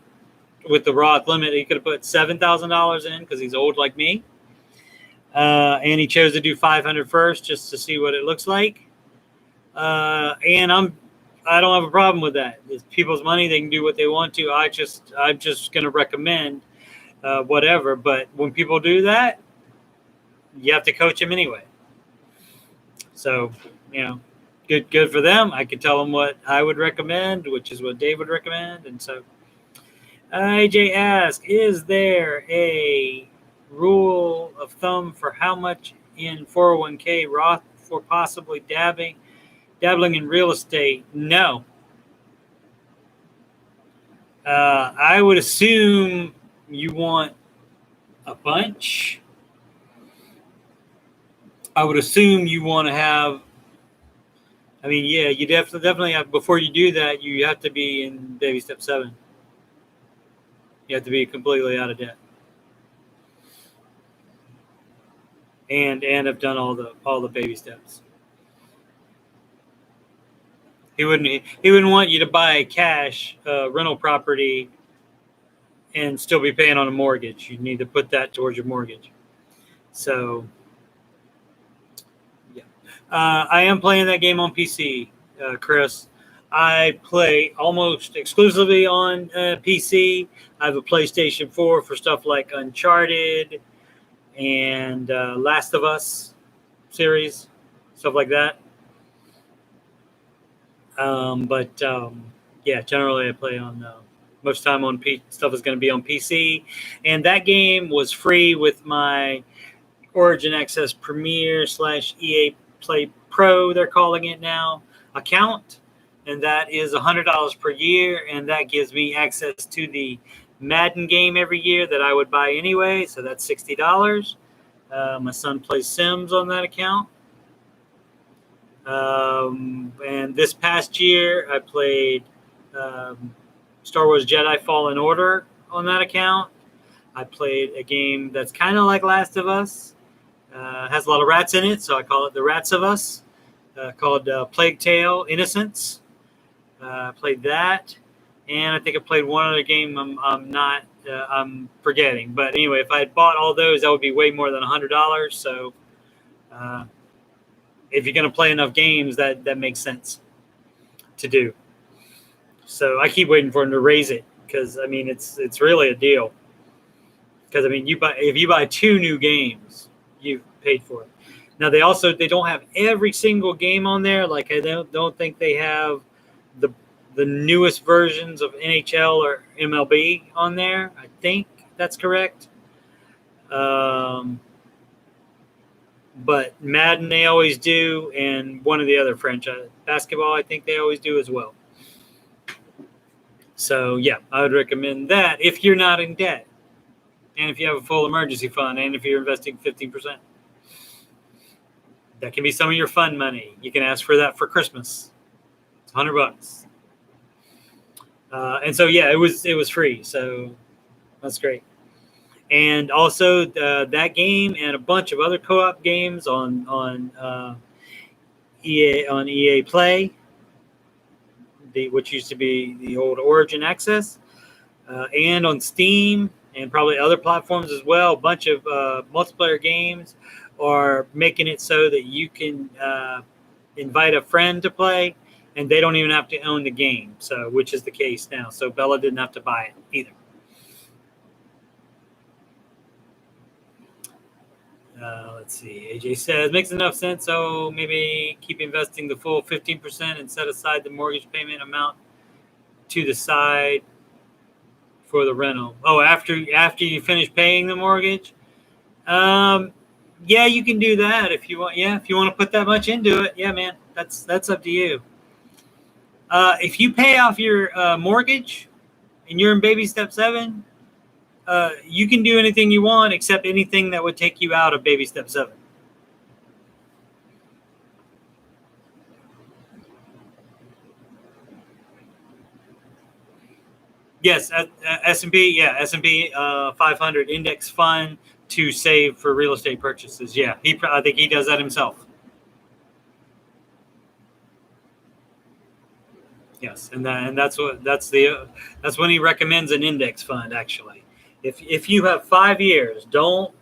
with the Roth limit, he could have put $7,000 in because he's old like me. And he chose to do 500 first just to see what it looks like. And I don't have a problem with that. It's people's money; they can do what they want to. I'm just going to recommend whatever. But when people do that, you have to coach them anyway. So, good for them. I could tell them what I would recommend, which is what Dave would recommend. And so, AJ asks, is there a rule of thumb for how much in 401k Roth for possibly dabbling in real estate? No. I would assume you want a bunch. I would assume you want to have, you definitely have, before you do that, you have to be in baby step 7. You have to be completely out of debt. And have done all the baby steps. He wouldn't want you to buy a cash rental property and still be paying on a mortgage. You need to put that towards your mortgage. So, yeah. I am playing that game on PC, Chris. I play almost exclusively on PC. I have a PlayStation 4 for stuff like Uncharted and Last of Us series, stuff like that. Generally I play on most time on stuff is going to be on PC, and that game was free with my Origin Access Premier / EA Play Pro, they're calling it now, account, and that is $100 per year, and that gives me access to the Madden game every year that I would buy anyway, so that's $60. My son plays Sims on that account. And this past year, I played Star Wars Jedi Fallen Order on that account. I played a game that's kind of like Last of Us. Has a lot of rats in it, so I call it the Rats of Us, called Plague Tale Innocence. I played that, and I think I played one other game I'm forgetting. But anyway, if I had bought all those, that would be way more than $100. So if you're going to play enough games, that makes sense to do. So I keep waiting for him to raise it because it's really a deal. Because if you buy 2 new games, you've paid for it. Now they don't have every single game on there. Like I don't think they have the newest versions of NHL or MLB on there. I think that's correct. But Madden they always do, and one of the other franchise basketball I think they always do as well. So yeah, I would recommend that if you're not in debt, and if you have a full emergency fund, and if you're investing 15%. That can be some of your fund money. You can ask for that for Christmas. It's $100. And so yeah, it was free. So that's great. And also that game and a bunch of other co-op games on EA Play, which used to be the old Origin Access, and on Steam and probably other platforms as well. A bunch of multiplayer games are making it so that you can invite a friend to play, and they don't even have to own the game. So, which is the case now. So Bella didn't have to buy it either. Let's see. AJ says, makes enough sense. So maybe keep investing the full 15% and set aside the mortgage payment amount to the side for the rental. Oh, after you finish paying the mortgage? Yeah, you can do that if you want. Yeah, if you want to put that much into it. Yeah, man, that's up to you. If you pay off your mortgage and you're in baby step 7, you can do anything you want except anything that would take you out of baby step 7. Yes, S&P. Yeah, S&P 500 index fund. to save for real estate purchases. Yeah, I think he does that himself. Yes, and that's when he recommends an index fund. Actually, if you have 5 years, don't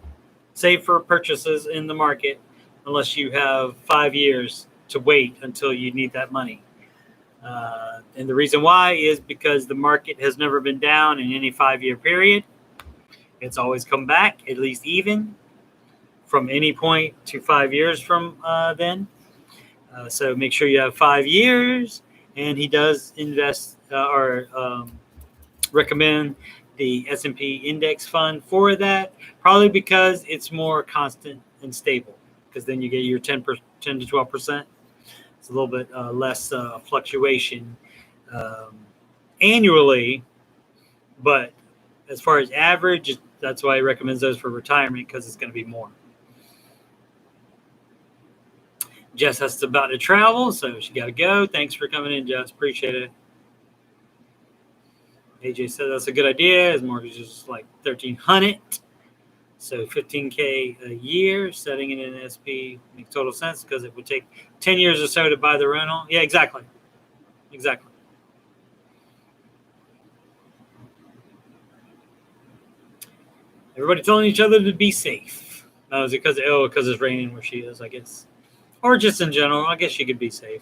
save for purchases in the market unless you have 5 years to wait until you need that money. And the reason why is because the market has never been down in any 5-year period. It's always come back, at least even from any point to 5 years from then. So make sure you have 5 years. And he does invest recommend the S&P index fund for that, probably because it's more constant and stable, because then you get your 10 to 12%. It's a little bit less fluctuation annually, but as far as average, that's why he recommends those for retirement, because it's going to be more. Jess has about to travel, so she got to go. Thanks for coming in, Jess. Appreciate it. AJ said that's a good idea. His mortgage is like $1,300, so $15K a year. Setting it in an SP makes total sense because it would take 10 years or so to buy the rental. Yeah, exactly. Everybody telling each other to be safe. No, is it because it's raining where she is, I guess. Or just in general, I guess you could be safe.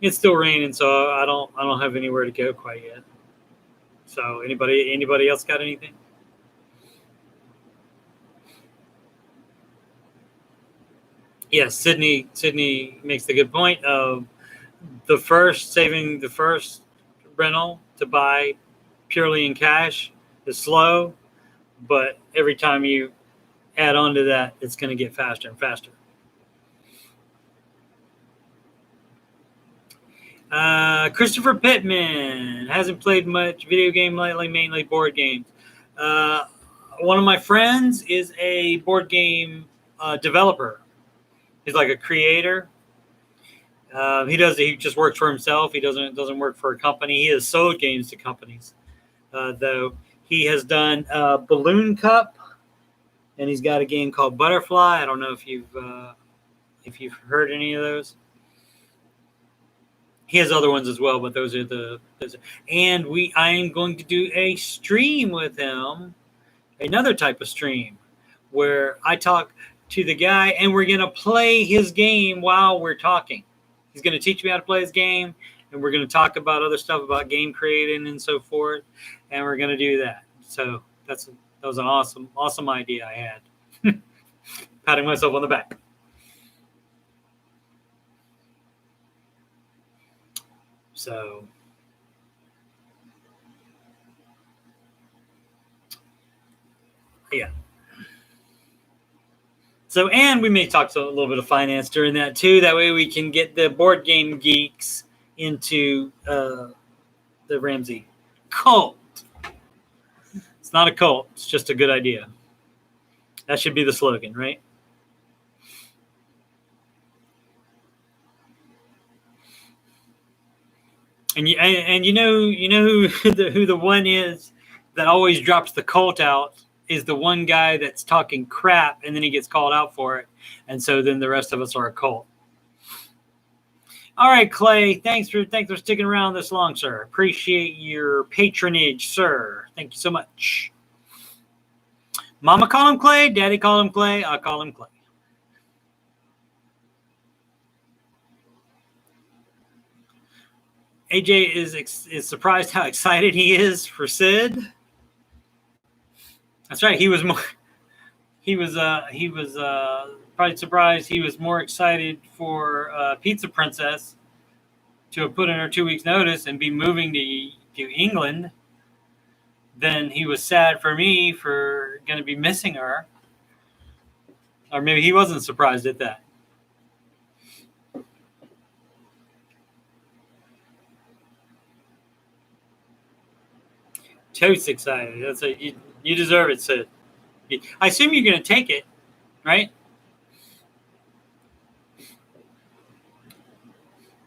It's still raining, so I don't have anywhere to go quite yet. So anybody else got anything? Yes, Sydney makes the good point of saving the first rental to buy purely in cash is slow, but every time you add on to that, it's going to get faster and faster. Christopher Pittman hasn't played much video game lately, mainly board games. One of my friends is a board game developer. He's like a creator. He just works for himself. He doesn't work for a company. He has sold games to companies, though. He has done Balloon Cup, and he's got a game called Butterfly. I don't know if you've heard any of those. He has other ones as well, but those are and I am going to do a stream with him, another type of stream, where I talk to the guy and we're going to play his game while we're talking. He's going to teach me how to play his game, and we're going to talk about other stuff about game creating and so forth, and we're going to do that. So that was an awesome idea I had. Patting myself on the back. So yeah. So, and we may talk a little bit of finance during that too. That way we can get the board game geeks into the Ramsey cult. It's not a cult. It's just a good idea. That should be the slogan, right? And you know who the one is that always drops the cult out is the one guy that's talking crap, and then he gets called out for it, and so then the rest of us are a cult. All right, Clay, thanks for sticking around this long, sir. Appreciate your patronage, sir. Thank you so much. Mama call him Clay, Daddy call him Clay, I call him Clay. AJ is surprised how excited he is for Sid. That's right. He was probably surprised he was more excited for Pizza Princess to have put in her 2 weeks notice and be moving to England than he was sad for me for going to be missing her. Or maybe he wasn't surprised at that. Totes excited. That's you deserve it, Sid. I assume you're going to take it, right?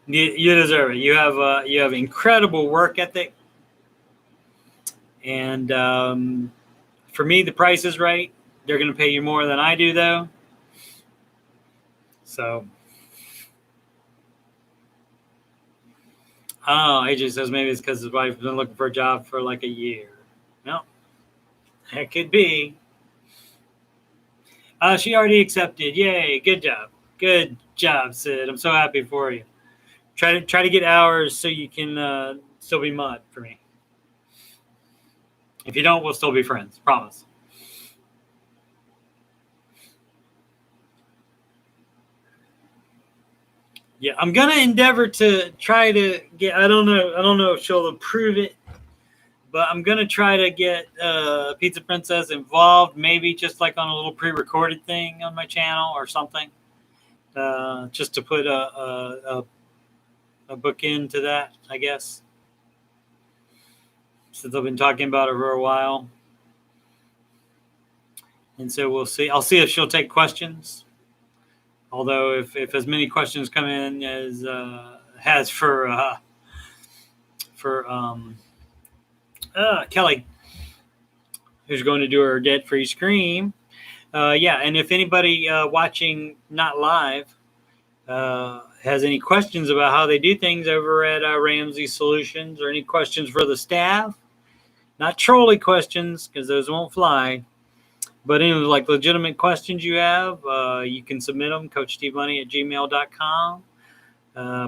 You deserve it. You have incredible work ethic, and For me, the price is right. They're going to pay you more than I do, though. So, AJ says maybe it's because his wife's been looking for a job for like a year. No, that could be. She already accepted. Yay! Good job, Sid. I'm so happy for you. Try to get hours so you can still be mod for me. If you don't, we'll still be friends. Promise. Yeah, I'm gonna endeavor to try to get. I don't know if she'll approve it, but I'm gonna try to get Pizza Princess involved. Maybe just like on a little pre-recorded thing on my channel or something, just to put a book into that, I guess. Since I've been talking about it for a while, and so we'll see. I'll see if she'll take questions. Although if as many questions come in as has for Kelly, who's going to do her debt-free scream. Yeah, and if anybody watching not live has any questions about how they do things over at Ramsey Solutions, or any questions for the staff, not trolley questions because those won't fly, but any like legitimate questions you have, you can submit them, CoachSteveMoney@gmail.com.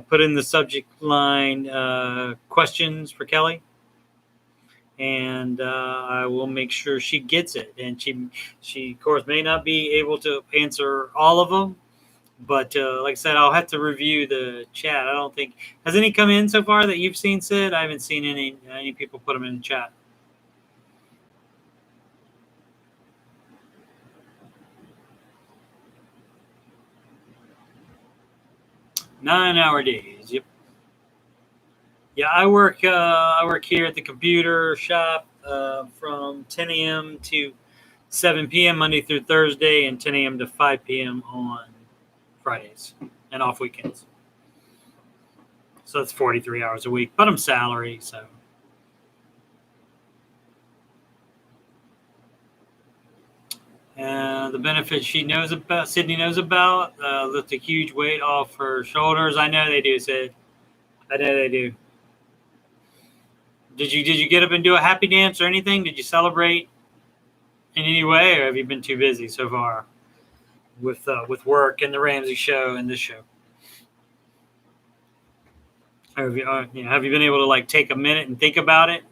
Put in the subject line questions for Kelly, and I will make sure she gets it. And she of course may not be able to answer all of them, but like I said, I'll have to review the chat. I don't think has any come in so far that you've seen, Sid. I haven't seen any people put them in the chat. 9-hour days. Yep. Yeah, I work here at the computer shop from 10 a.m. to 7 p.m. Monday through Thursday, and 10 a.m. to 5 p.m. on Fridays and off weekends. So that's 43 hours a week, but I'm salary, so. The benefits she knows about, Sydney knows about, lift a huge weight off her shoulders. I know they do, Sid. I know they do. Did you get up and do a happy dance or anything? Did you celebrate in any way, or have you been too busy so far with work and the Ramsey show and this show? Or have you been able to like take a minute and think about it?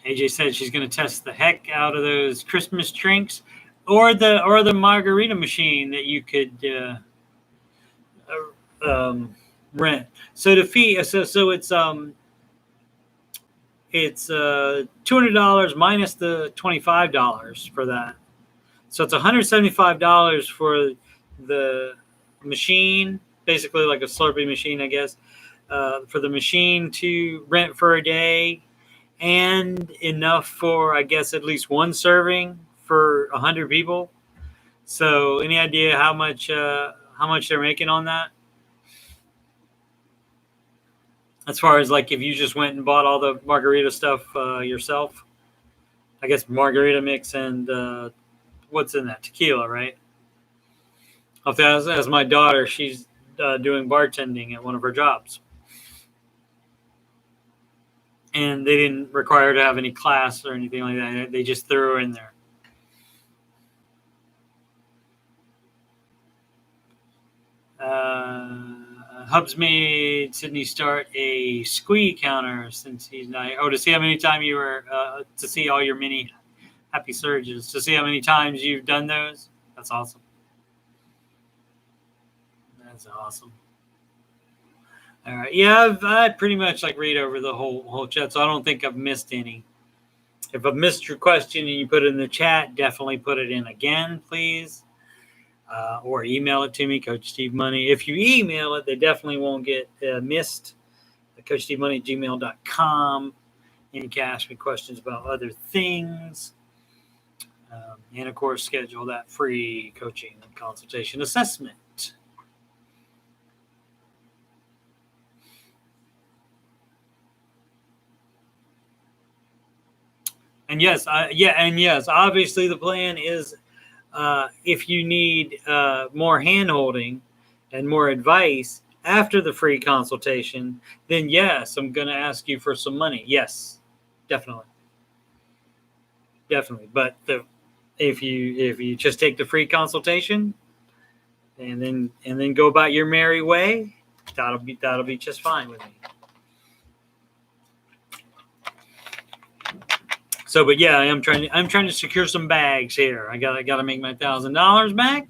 AJ said she's going to test the heck out of those Christmas drinks, or the margarita machine that you could rent. So the fee, so it's $200 minus the $25 for that. So it's $175 for the machine, basically like a Slurpee machine, I guess, for the machine to rent for a day, and enough for, I guess, at least one serving for 100 people. So any idea how much they're making on that? As far as like if you just went and bought all the margarita stuff yourself, I guess margarita mix and what's in that? Tequila, right? As my daughter, she's doing bartending at one of her jobs, and they didn't require her to have any class or anything like that. They just threw her in there. Hubs made Sydney start a squee counter since he's not. Oh, to see how many times you were to see all your mini happy surges, to see how many times you've done those. That's awesome. That's awesome. All right, yeah, I pretty much like read over the whole chat, so I don't think I've missed any. If I've missed your question and you put it in the chat, definitely put it in again, please. Or email it to me, Coach Steve Money. If you email it, they definitely won't get missed. CoachSteveMoney@gmail.com. And you can ask me questions about other things. And of course, schedule that free coaching and consultation assessment. And yes, obviously the plan is if you need more hand-holding and more advice after the free consultation, then yes, I'm going to ask you for some money. Yes, definitely. But if you just take the free consultation and then go about your merry way, that'll be just fine with me. So, but yeah, I'm trying to secure some bags here. I gotta make my $1,000 back.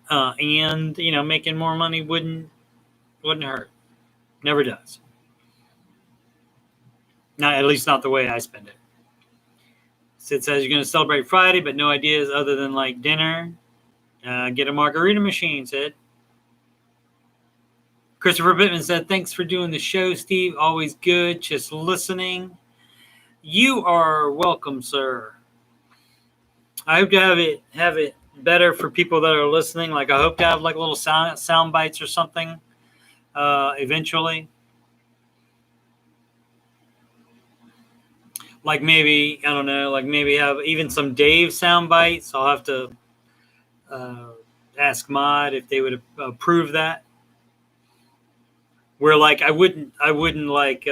And making more money wouldn't hurt. Never does. Not, at least not the way I spend it. Sid says you're going to celebrate Friday, but no ideas other than like dinner. Get a margarita machine, Sid. Christopher Bittman said, thanks for doing the show, Steve. Always good. Just listening. You are welcome, sir. I hope to have it better for people that are listening. Like I hope to have like little sound bites or something eventually. Like maybe, I don't know, like maybe have even some Dave sound bites. I'll have to ask Mod if they would approve that. Where like I wouldn't like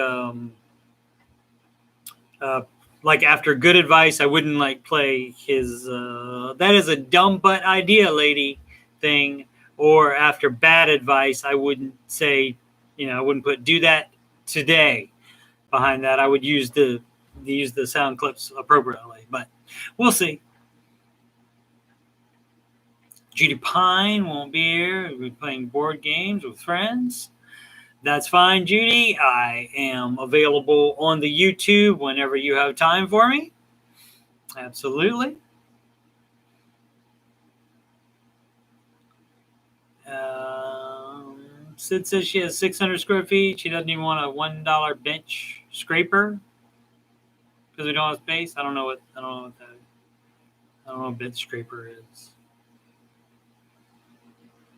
after good advice, I wouldn't like play his that is a dumb butt idea, lady thing. Or after bad advice, I wouldn't say, I wouldn't put do that today behind that. I would use the sound clips appropriately, but we'll see. Judy Pine won't be here. We'll be playing board games with friends. That's fine, Judy. I am available on the YouTube whenever you have time for me. Absolutely. Sid says she has 600 square feet. She doesn't even want a $1 bench scraper because we don't have space. I don't know what that is. I don't know what bench scraper is.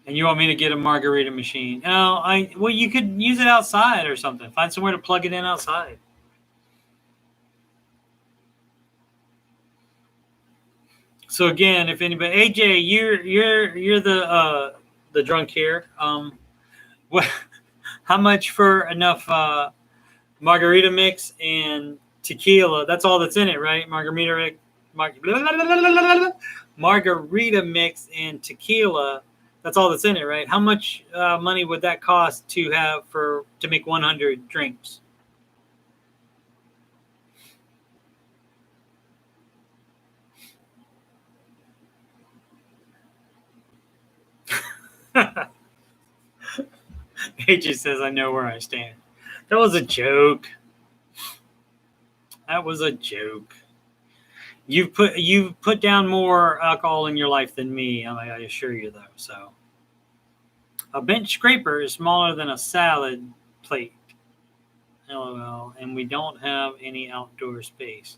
And you want me to get a margarita machine? No, well, you could use it outside or something. Find somewhere to plug it in outside. So again, if anybody, AJ, you're the drunk here. What? How much for enough margarita mix and tequila? That's all that's in it, right? Margarita mix and tequila. That's all that's in it, right? How much money would that cost to make 100 drinks? AJ says, I know where I stand. That was a joke. You've put down more alcohol in your life than me, I assure you, though. So, a bench scraper is smaller than a salad plate. LOL. And we don't have any outdoor space.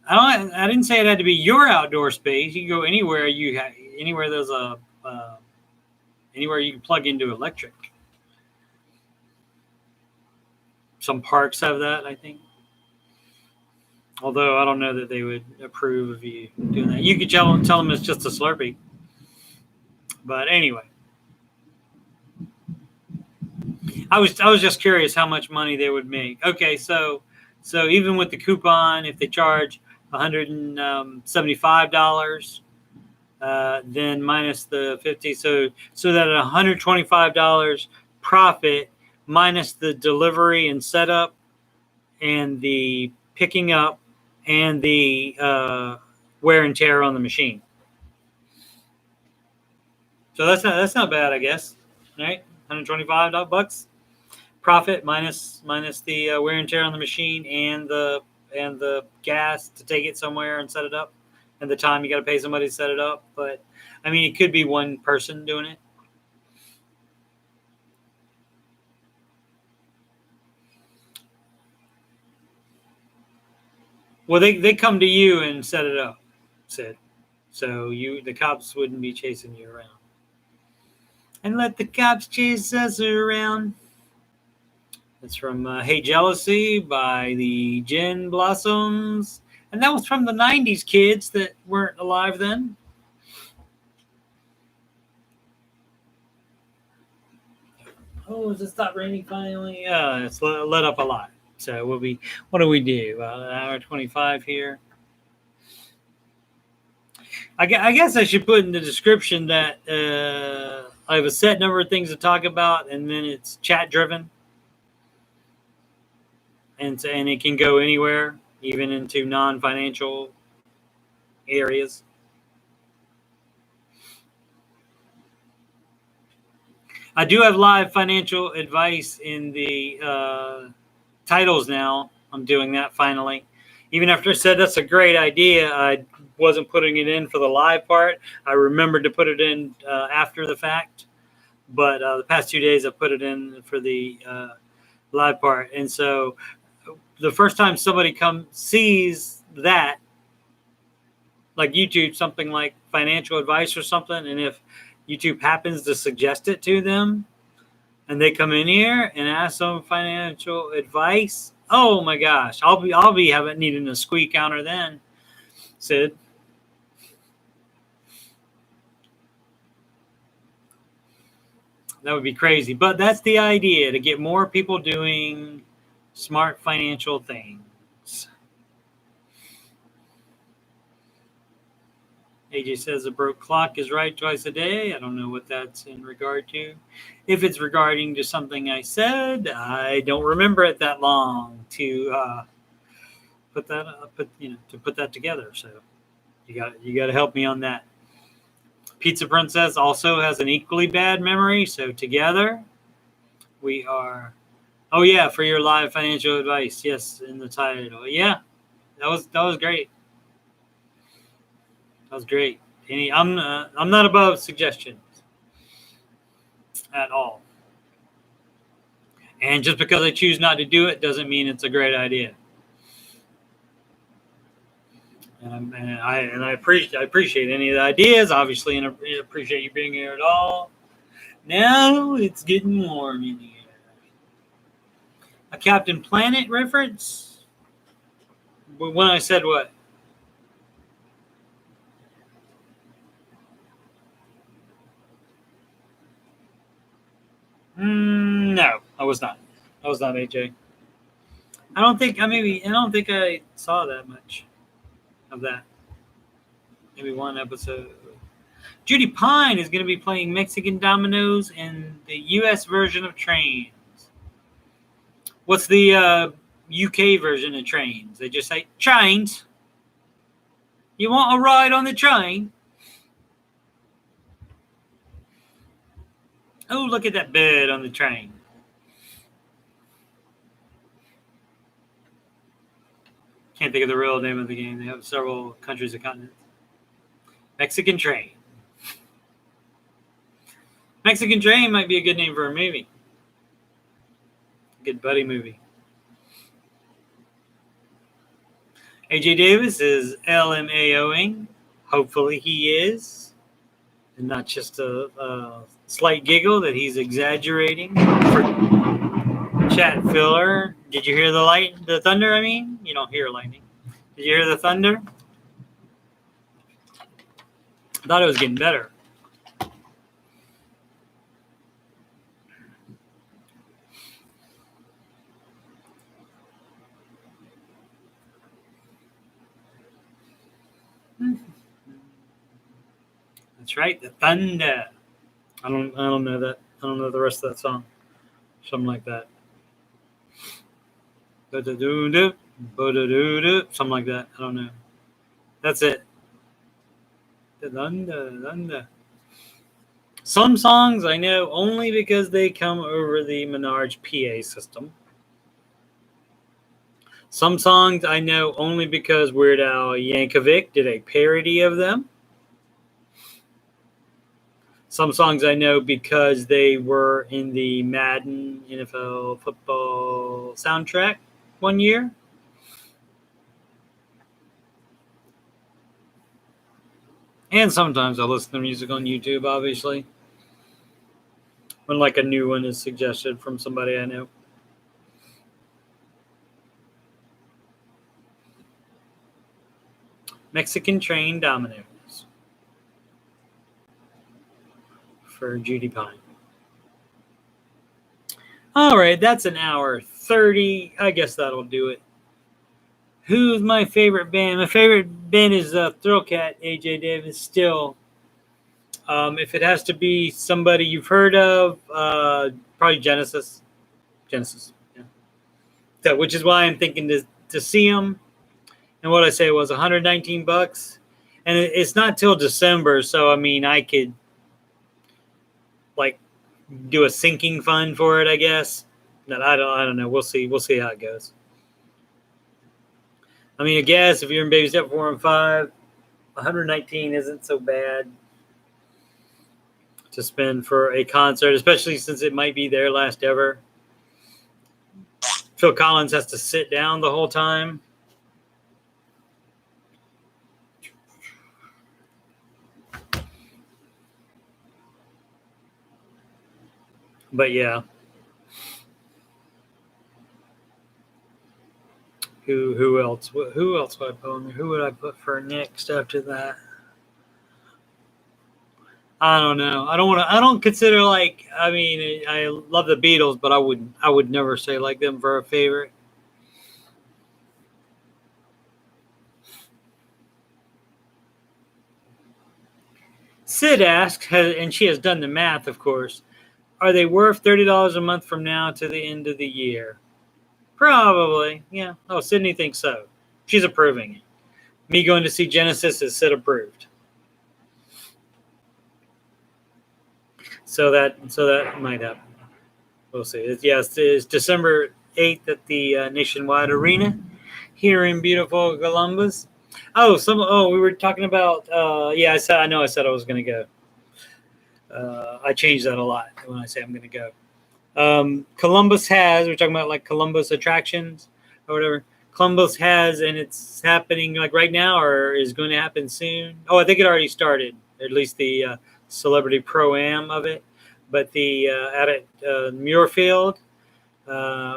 I didn't say it had to be your outdoor space. You can go anywhere anywhere there's anywhere you can plug into electric. Some parks have that, I think. Although I don't know that they would approve of you doing that. You could tell them it's just a Slurpee. But anyway, I was just curious how much money they would make. Okay, so even with the coupon, if they charge $175, then minus the $50, so that $125 profit minus the delivery and setup and the picking up and the wear and tear on the machine. So that's not bad, I guess, right? $125 profit minus the wear and tear on the machine and the gas to take it somewhere and set it up, and the time you got to pay somebody to set it up. But I mean, it could be one person doing it. Well, they come to you and set it up, Sid. So the cops wouldn't be chasing you around. And let the cops chase us around. It's from Hey Jealousy by the Gin Blossoms. And that was from the 90s, kids that weren't alive then. Oh, has it stopped raining finally? It's let up a lot. So what do we do? An hour 25 here. I guess I should put in the description that I have a set number of things to talk about, and then it's chat driven. And it can go anywhere, even into non-financial areas. I do have live financial advice in the titles now. I'm doing that finally. Even after I said that's a great idea, I wasn't putting it in for the live part. I remembered to put it in after the fact. But the past 2 days, I put it in for the live part. And so the first time somebody sees that, like YouTube, something like financial advice or something, and if YouTube happens to suggest it to them, and they come in here and ask some financial advice, oh my gosh, I'll be needing a squeak counter then, Sid. That would be crazy. But that's the idea, to get more people doing smart financial things. AJ says a broke clock is right twice a day. I don't know what that's in regard to. If it's regarding to something I said, I don't remember it that long to put that together. So you got to help me on that. Pizza Princess also has an equally bad memory. So together we are. Oh yeah, for your live financial advice. Yes, in the title. Yeah, that was great. That was great. I'm not above suggestions at all. And just because I choose not to do it doesn't mean it's a great idea. And I appreciate any of the ideas, obviously, and I appreciate you being here at all. Now it's getting warm in here. A Captain Planet reference? When I said what? No, I was not. I was not AJ. I don't think I saw that much of that. Maybe one episode. Judy Pine is going to be playing Mexican dominoes in the U.S. version of Trains. What's the UK version of Trains? They just say, Trains. You want a ride on the train? Oh, look at that bird on the train. Can't think of the real name of the game. They have several countries and continents. Mexican Train. Mexican Train might be a good name for a movie. Good buddy movie. AJ Davis is LMAOing. Hopefully he is. And not just a slight giggle that he's exaggerating. For chat filler. Did you hear the thunder? I mean, you don't hear lightning. Did you hear the thunder? I thought it was getting better. That's right, the thunder. I don't know that. I don't know the rest of that song. Something like that. Something like that. I don't know. That's it. The thunder. Some songs I know only because they come over the Menards PA system. Some songs I know only because Weird Al Yankovic did a parody of them. Some songs I know because they were in the Madden NFL football soundtrack one year. And sometimes I listen to music on YouTube, obviously, when like a new one is suggested from somebody I know. Mexican Train Dominoes for Judy Pine. All right, that's an hour 30. I guess that'll do it. Who's my favorite band? My favorite band is Thrillcat, AJ Davis, still. If it has to be somebody you've heard of, probably Genesis. Genesis, yeah. So, which is why I'm thinking to see them. And what I say was $119, and it's not till December. So I mean, I could like do a sinking fund for it, I guess. But I don't know. We'll see. We'll see how it goes. I mean, I guess if you're in baby step 4 and 5, 119 isn't so bad to spend for a concert, especially since it might be their last ever. Phil Collins has to sit down the whole time. But yeah. Who else? Who else would I put on there? Who would I put for next after that? I don't know. I don't consider like. I mean, I love the Beatles, but I would never say like them for a favorite. Sid asks, and she has done the math, of course. Are they worth $30 a month from now to the end of the year? Probably, yeah. Oh, Sydney thinks so. She's approving it. Me going to see Genesis is Sid approved. So that might happen. We'll see. It's December 8th at the Nationwide Arena here in beautiful Columbus. We were talking about. I said I was going to go. I change that a lot when I say I'm going to go. Columbus has. We're talking about like Columbus attractions or whatever. Columbus has, and it's happening like right now, or is going to happen soon. Oh, I think it already started. At least the celebrity pro-am of it. But the at Muirfield,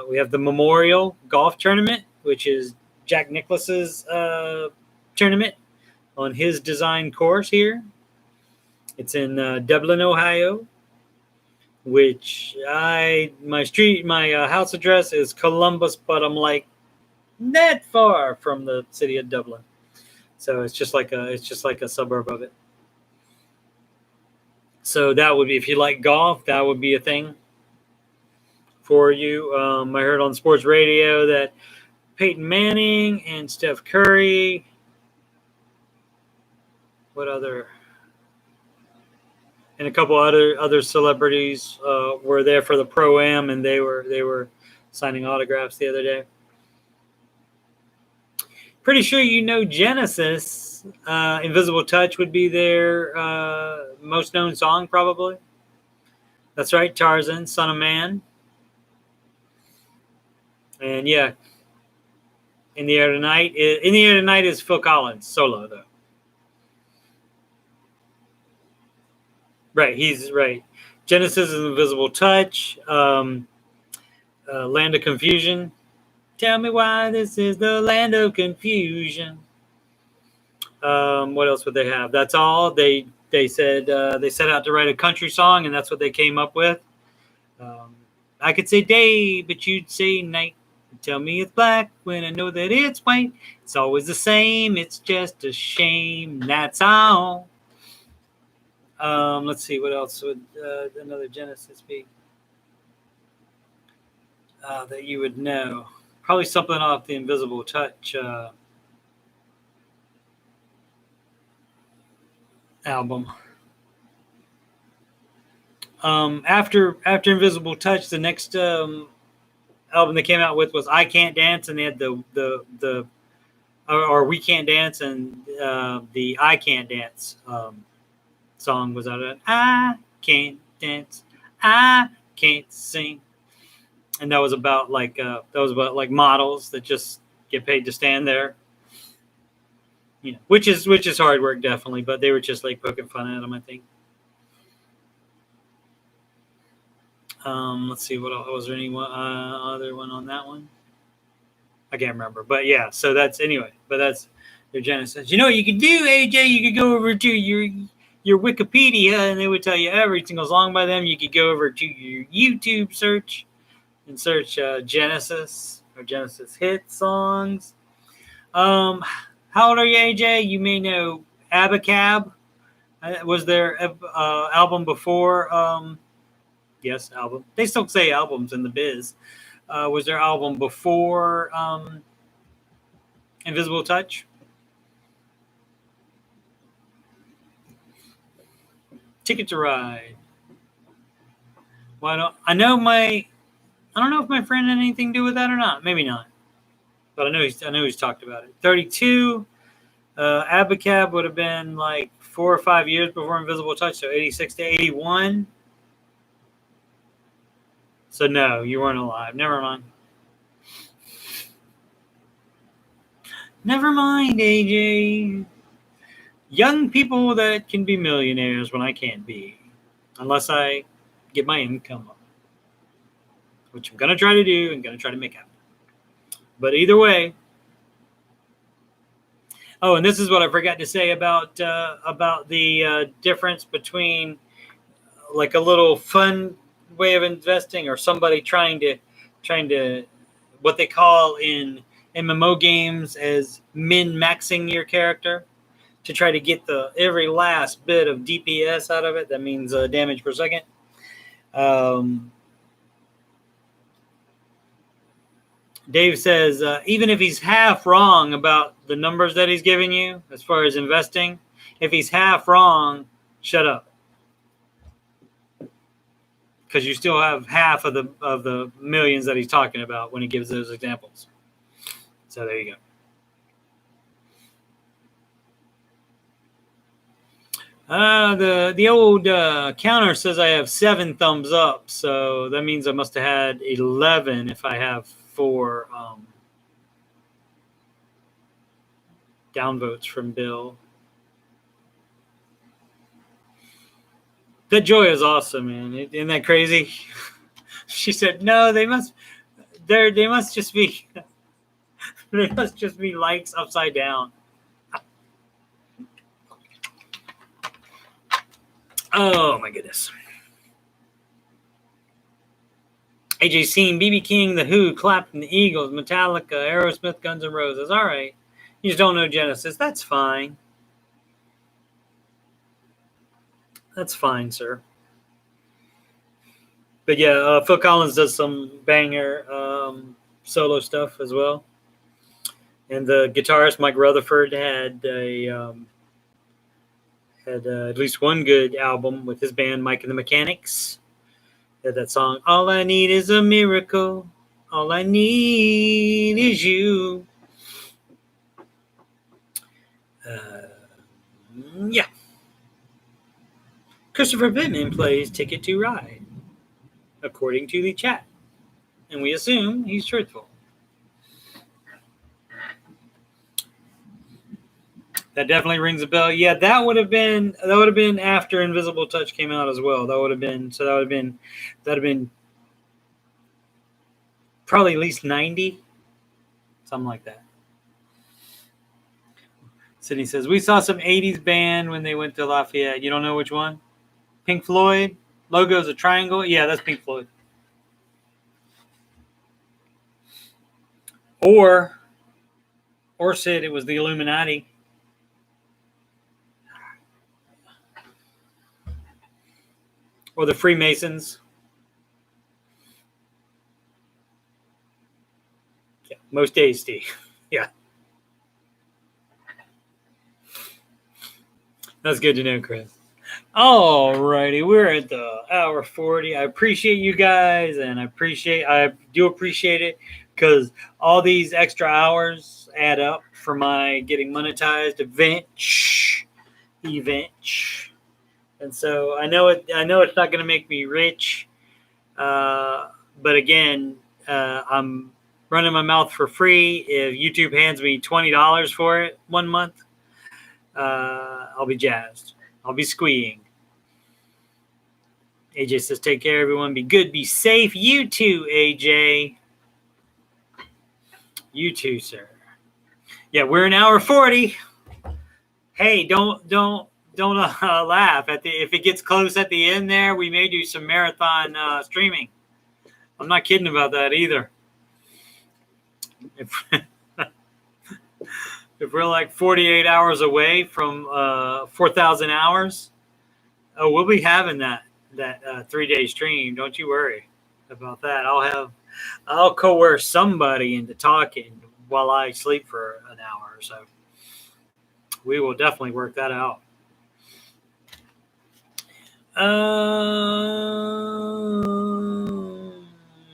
we have the Memorial Golf Tournament, which is Jack Nicklaus's tournament on his design course here. It's in Dublin, Ohio. Which my house address is Columbus, but I'm like that far from the city of Dublin, so it's just like a suburb of it. So that would be, if you like golf, that would be a thing for you. I heard on sports radio that Peyton Manning and Steph Curry. What other? And a couple other celebrities were there for the pro-am, and they were signing autographs the other day. Pretty sure you know Genesis. Invisible Touch would be their most known song, probably. That's right, Tarzan, Son of Man. And yeah, In the Air Tonight. In the Air Tonight is Phil Collins, solo, though. Right, he's right. Genesis is Invisible Touch. Land of Confusion. Tell me why this is the land of confusion. What else would they have? That's all. They said they set out to write a country song, and that's what they came up with. I could say day, but you'd say night. Tell me it's black when I know that it's white. It's always the same. It's just a shame. That's all. Let's see, what else would another Genesis be that you would know? Probably something off the Invisible Touch album. After Invisible Touch, the next album they came out with was I Can't Dance, and they had the or We Can't Dance, and the I Can't Dance song was out of it. I can't dance, I can't sing, and that was about like models that just get paid to stand there. You know, which is hard work definitely, but they were just like poking fun at him, I think. Let's see what else. Was there any other one on that one? I can't remember, but yeah. So that's anyway. But that's their Genesis. You know what you could do, AJ? You could go over to your Wikipedia, and they would tell you every single song by them. You could go over to your YouTube search and search Genesis or Genesis hit songs. How old are you, AJ? You may know Abacab. Was their album before? Yes, album. They still say albums in the biz. Was their album before Invisible Touch? Ticket to Ride. Why don't I know my? I don't know if my friend had anything to do with that or not. Maybe not. But I know he's talked about it. 32. Abacab would have been like 4 or 5 years before Invisible Touch, so 86 to 81. So no, you weren't alive. Never mind. Never mind, AJ. Young people that can be millionaires when I can't be, unless I get my income up, which I'm gonna try to do and gonna try to make happen. But either way. Oh, and this is what I forgot to say about the difference between like a little fun way of investing or somebody trying to what they call in MMO games as min-maxing your character to try to get the every last bit of DPS out of it. That means damage per second. Dave says, even if he's half wrong about the numbers that he's giving you as far as investing, if he's half wrong, shut up. Because you still have half of the millions that he's talking about when he gives those examples. So there you go. The old counter says I have 7 thumbs up, so that means I must have had 11 if I have 4 downvotes from Bill. That Joy is awesome, man. Isn't that crazy? She said, "No, they must just be they must just be lights upside down." Oh my goodness. AJ seen BB King, The Who, Clapton, The Eagles, Metallica, Aerosmith, Guns N' Roses. All right. You just don't know Genesis. That's fine. That's fine, sir. But yeah, Phil Collins does some banger solo stuff as well. And the guitarist Mike Rutherford had at least one good album with his band Mike and the Mechanics. Had that song, "All I Need Is a Miracle. All I Need Is You." Yeah. Christopher Pittman plays Ticket to Ride, according to the chat. And we assume he's truthful. That definitely rings a bell. Yeah, that would have been after Invisible Touch came out as well. That would have been probably at least 90, something like that. Sydney says, we saw some 80s band when they went to Lafayette. You don't know which one? Pink Floyd? Logo's a triangle? Yeah, that's Pink Floyd. Or Sid, it was the Illuminati. Or the Freemasons. Yeah, most days, Steve. Yeah. That's good to know, Chris. All righty, we're at the hour 40. I appreciate you guys, and I do appreciate it because all these extra hours add up for my getting monetized event. And so I know it's not going to make me rich, but again, I'm running my mouth for free. If YouTube hands me $20 for it 1 month, I'll be jazzed. I'll be squeeing. AJ says, take care, everyone. Be good, be safe. You too, AJ. You too, sir. Yeah, we're an hour 40. Hey, don't laugh if it gets close at the end there. We may do some marathon streaming. I'm not kidding about that either. If we're like 48 hours away from 4,000 hours, we'll be having that 3-day stream. Don't you worry about that. I'll coerce somebody into talking while I sleep for an hour or so. We will definitely work that out.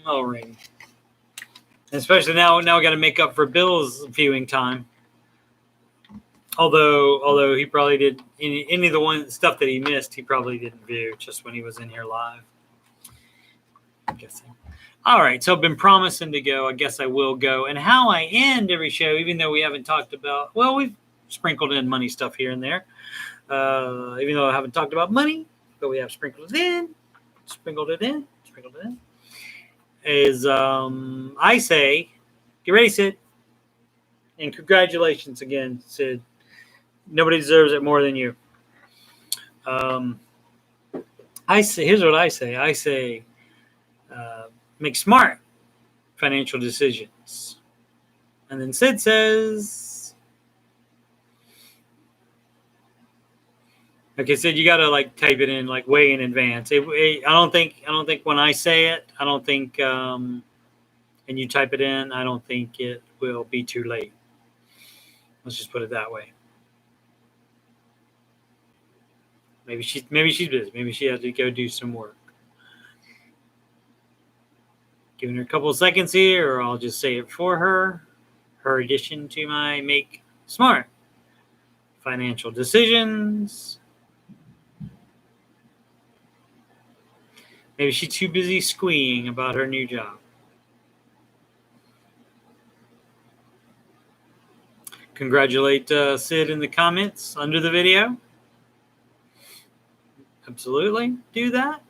All right. Especially now we got to make up for Bill's viewing time. Although he probably did any of the stuff that he missed, he probably didn't view just when he was in here live. I'm guessing. All right, so I've been promising to go. I guess I will go. And how I end every show, even though we haven't talked about, well, we've sprinkled in money stuff here and there. Even though I haven't talked about money, but we have sprinkled it in. Is I say, get ready, Sid. And congratulations again, Sid. Nobody deserves it more than you. I say, here's what I say. I say, make smart financial decisions. And then Sid says, okay, Sid, you got to like type it in like way in advance. I don't think when I say it, I don't think, and you type it in, I don't think it will be too late. Let's just put it that way. Maybe she's busy. Maybe she has to go do some work. Giving her a couple of seconds here, or I'll just say it for her. Her addition to my make smart financial decisions. Maybe she's too busy squeeing about her new job. Congratulate Sid in the comments under the video. Absolutely do that.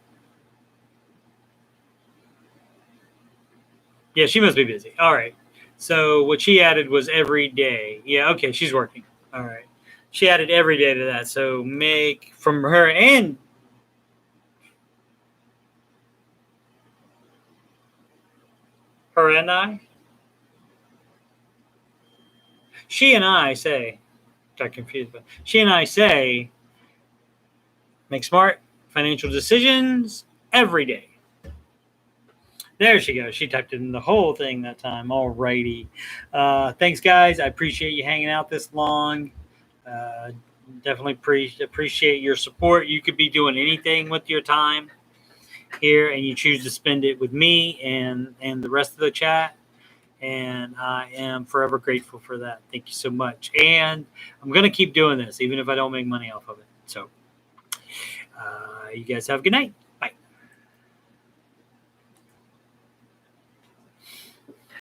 Yeah, she must be busy. All right. So what she added was every day. Yeah, okay, she's working. All right. She added every day to that. So make from her and I. She and I say, got confused, but she and I say, make smart financial decisions every day. There she goes. She typed in the whole thing that time. All righty. Thanks, guys. I appreciate you hanging out this long. Definitely appreciate your support. You could be doing anything with your time here, and you choose to spend it with me and the rest of the chat. And I am forever grateful for that. Thank you so much. And I'm going to keep doing this, even if I don't make money off of it. So you guys have a good night.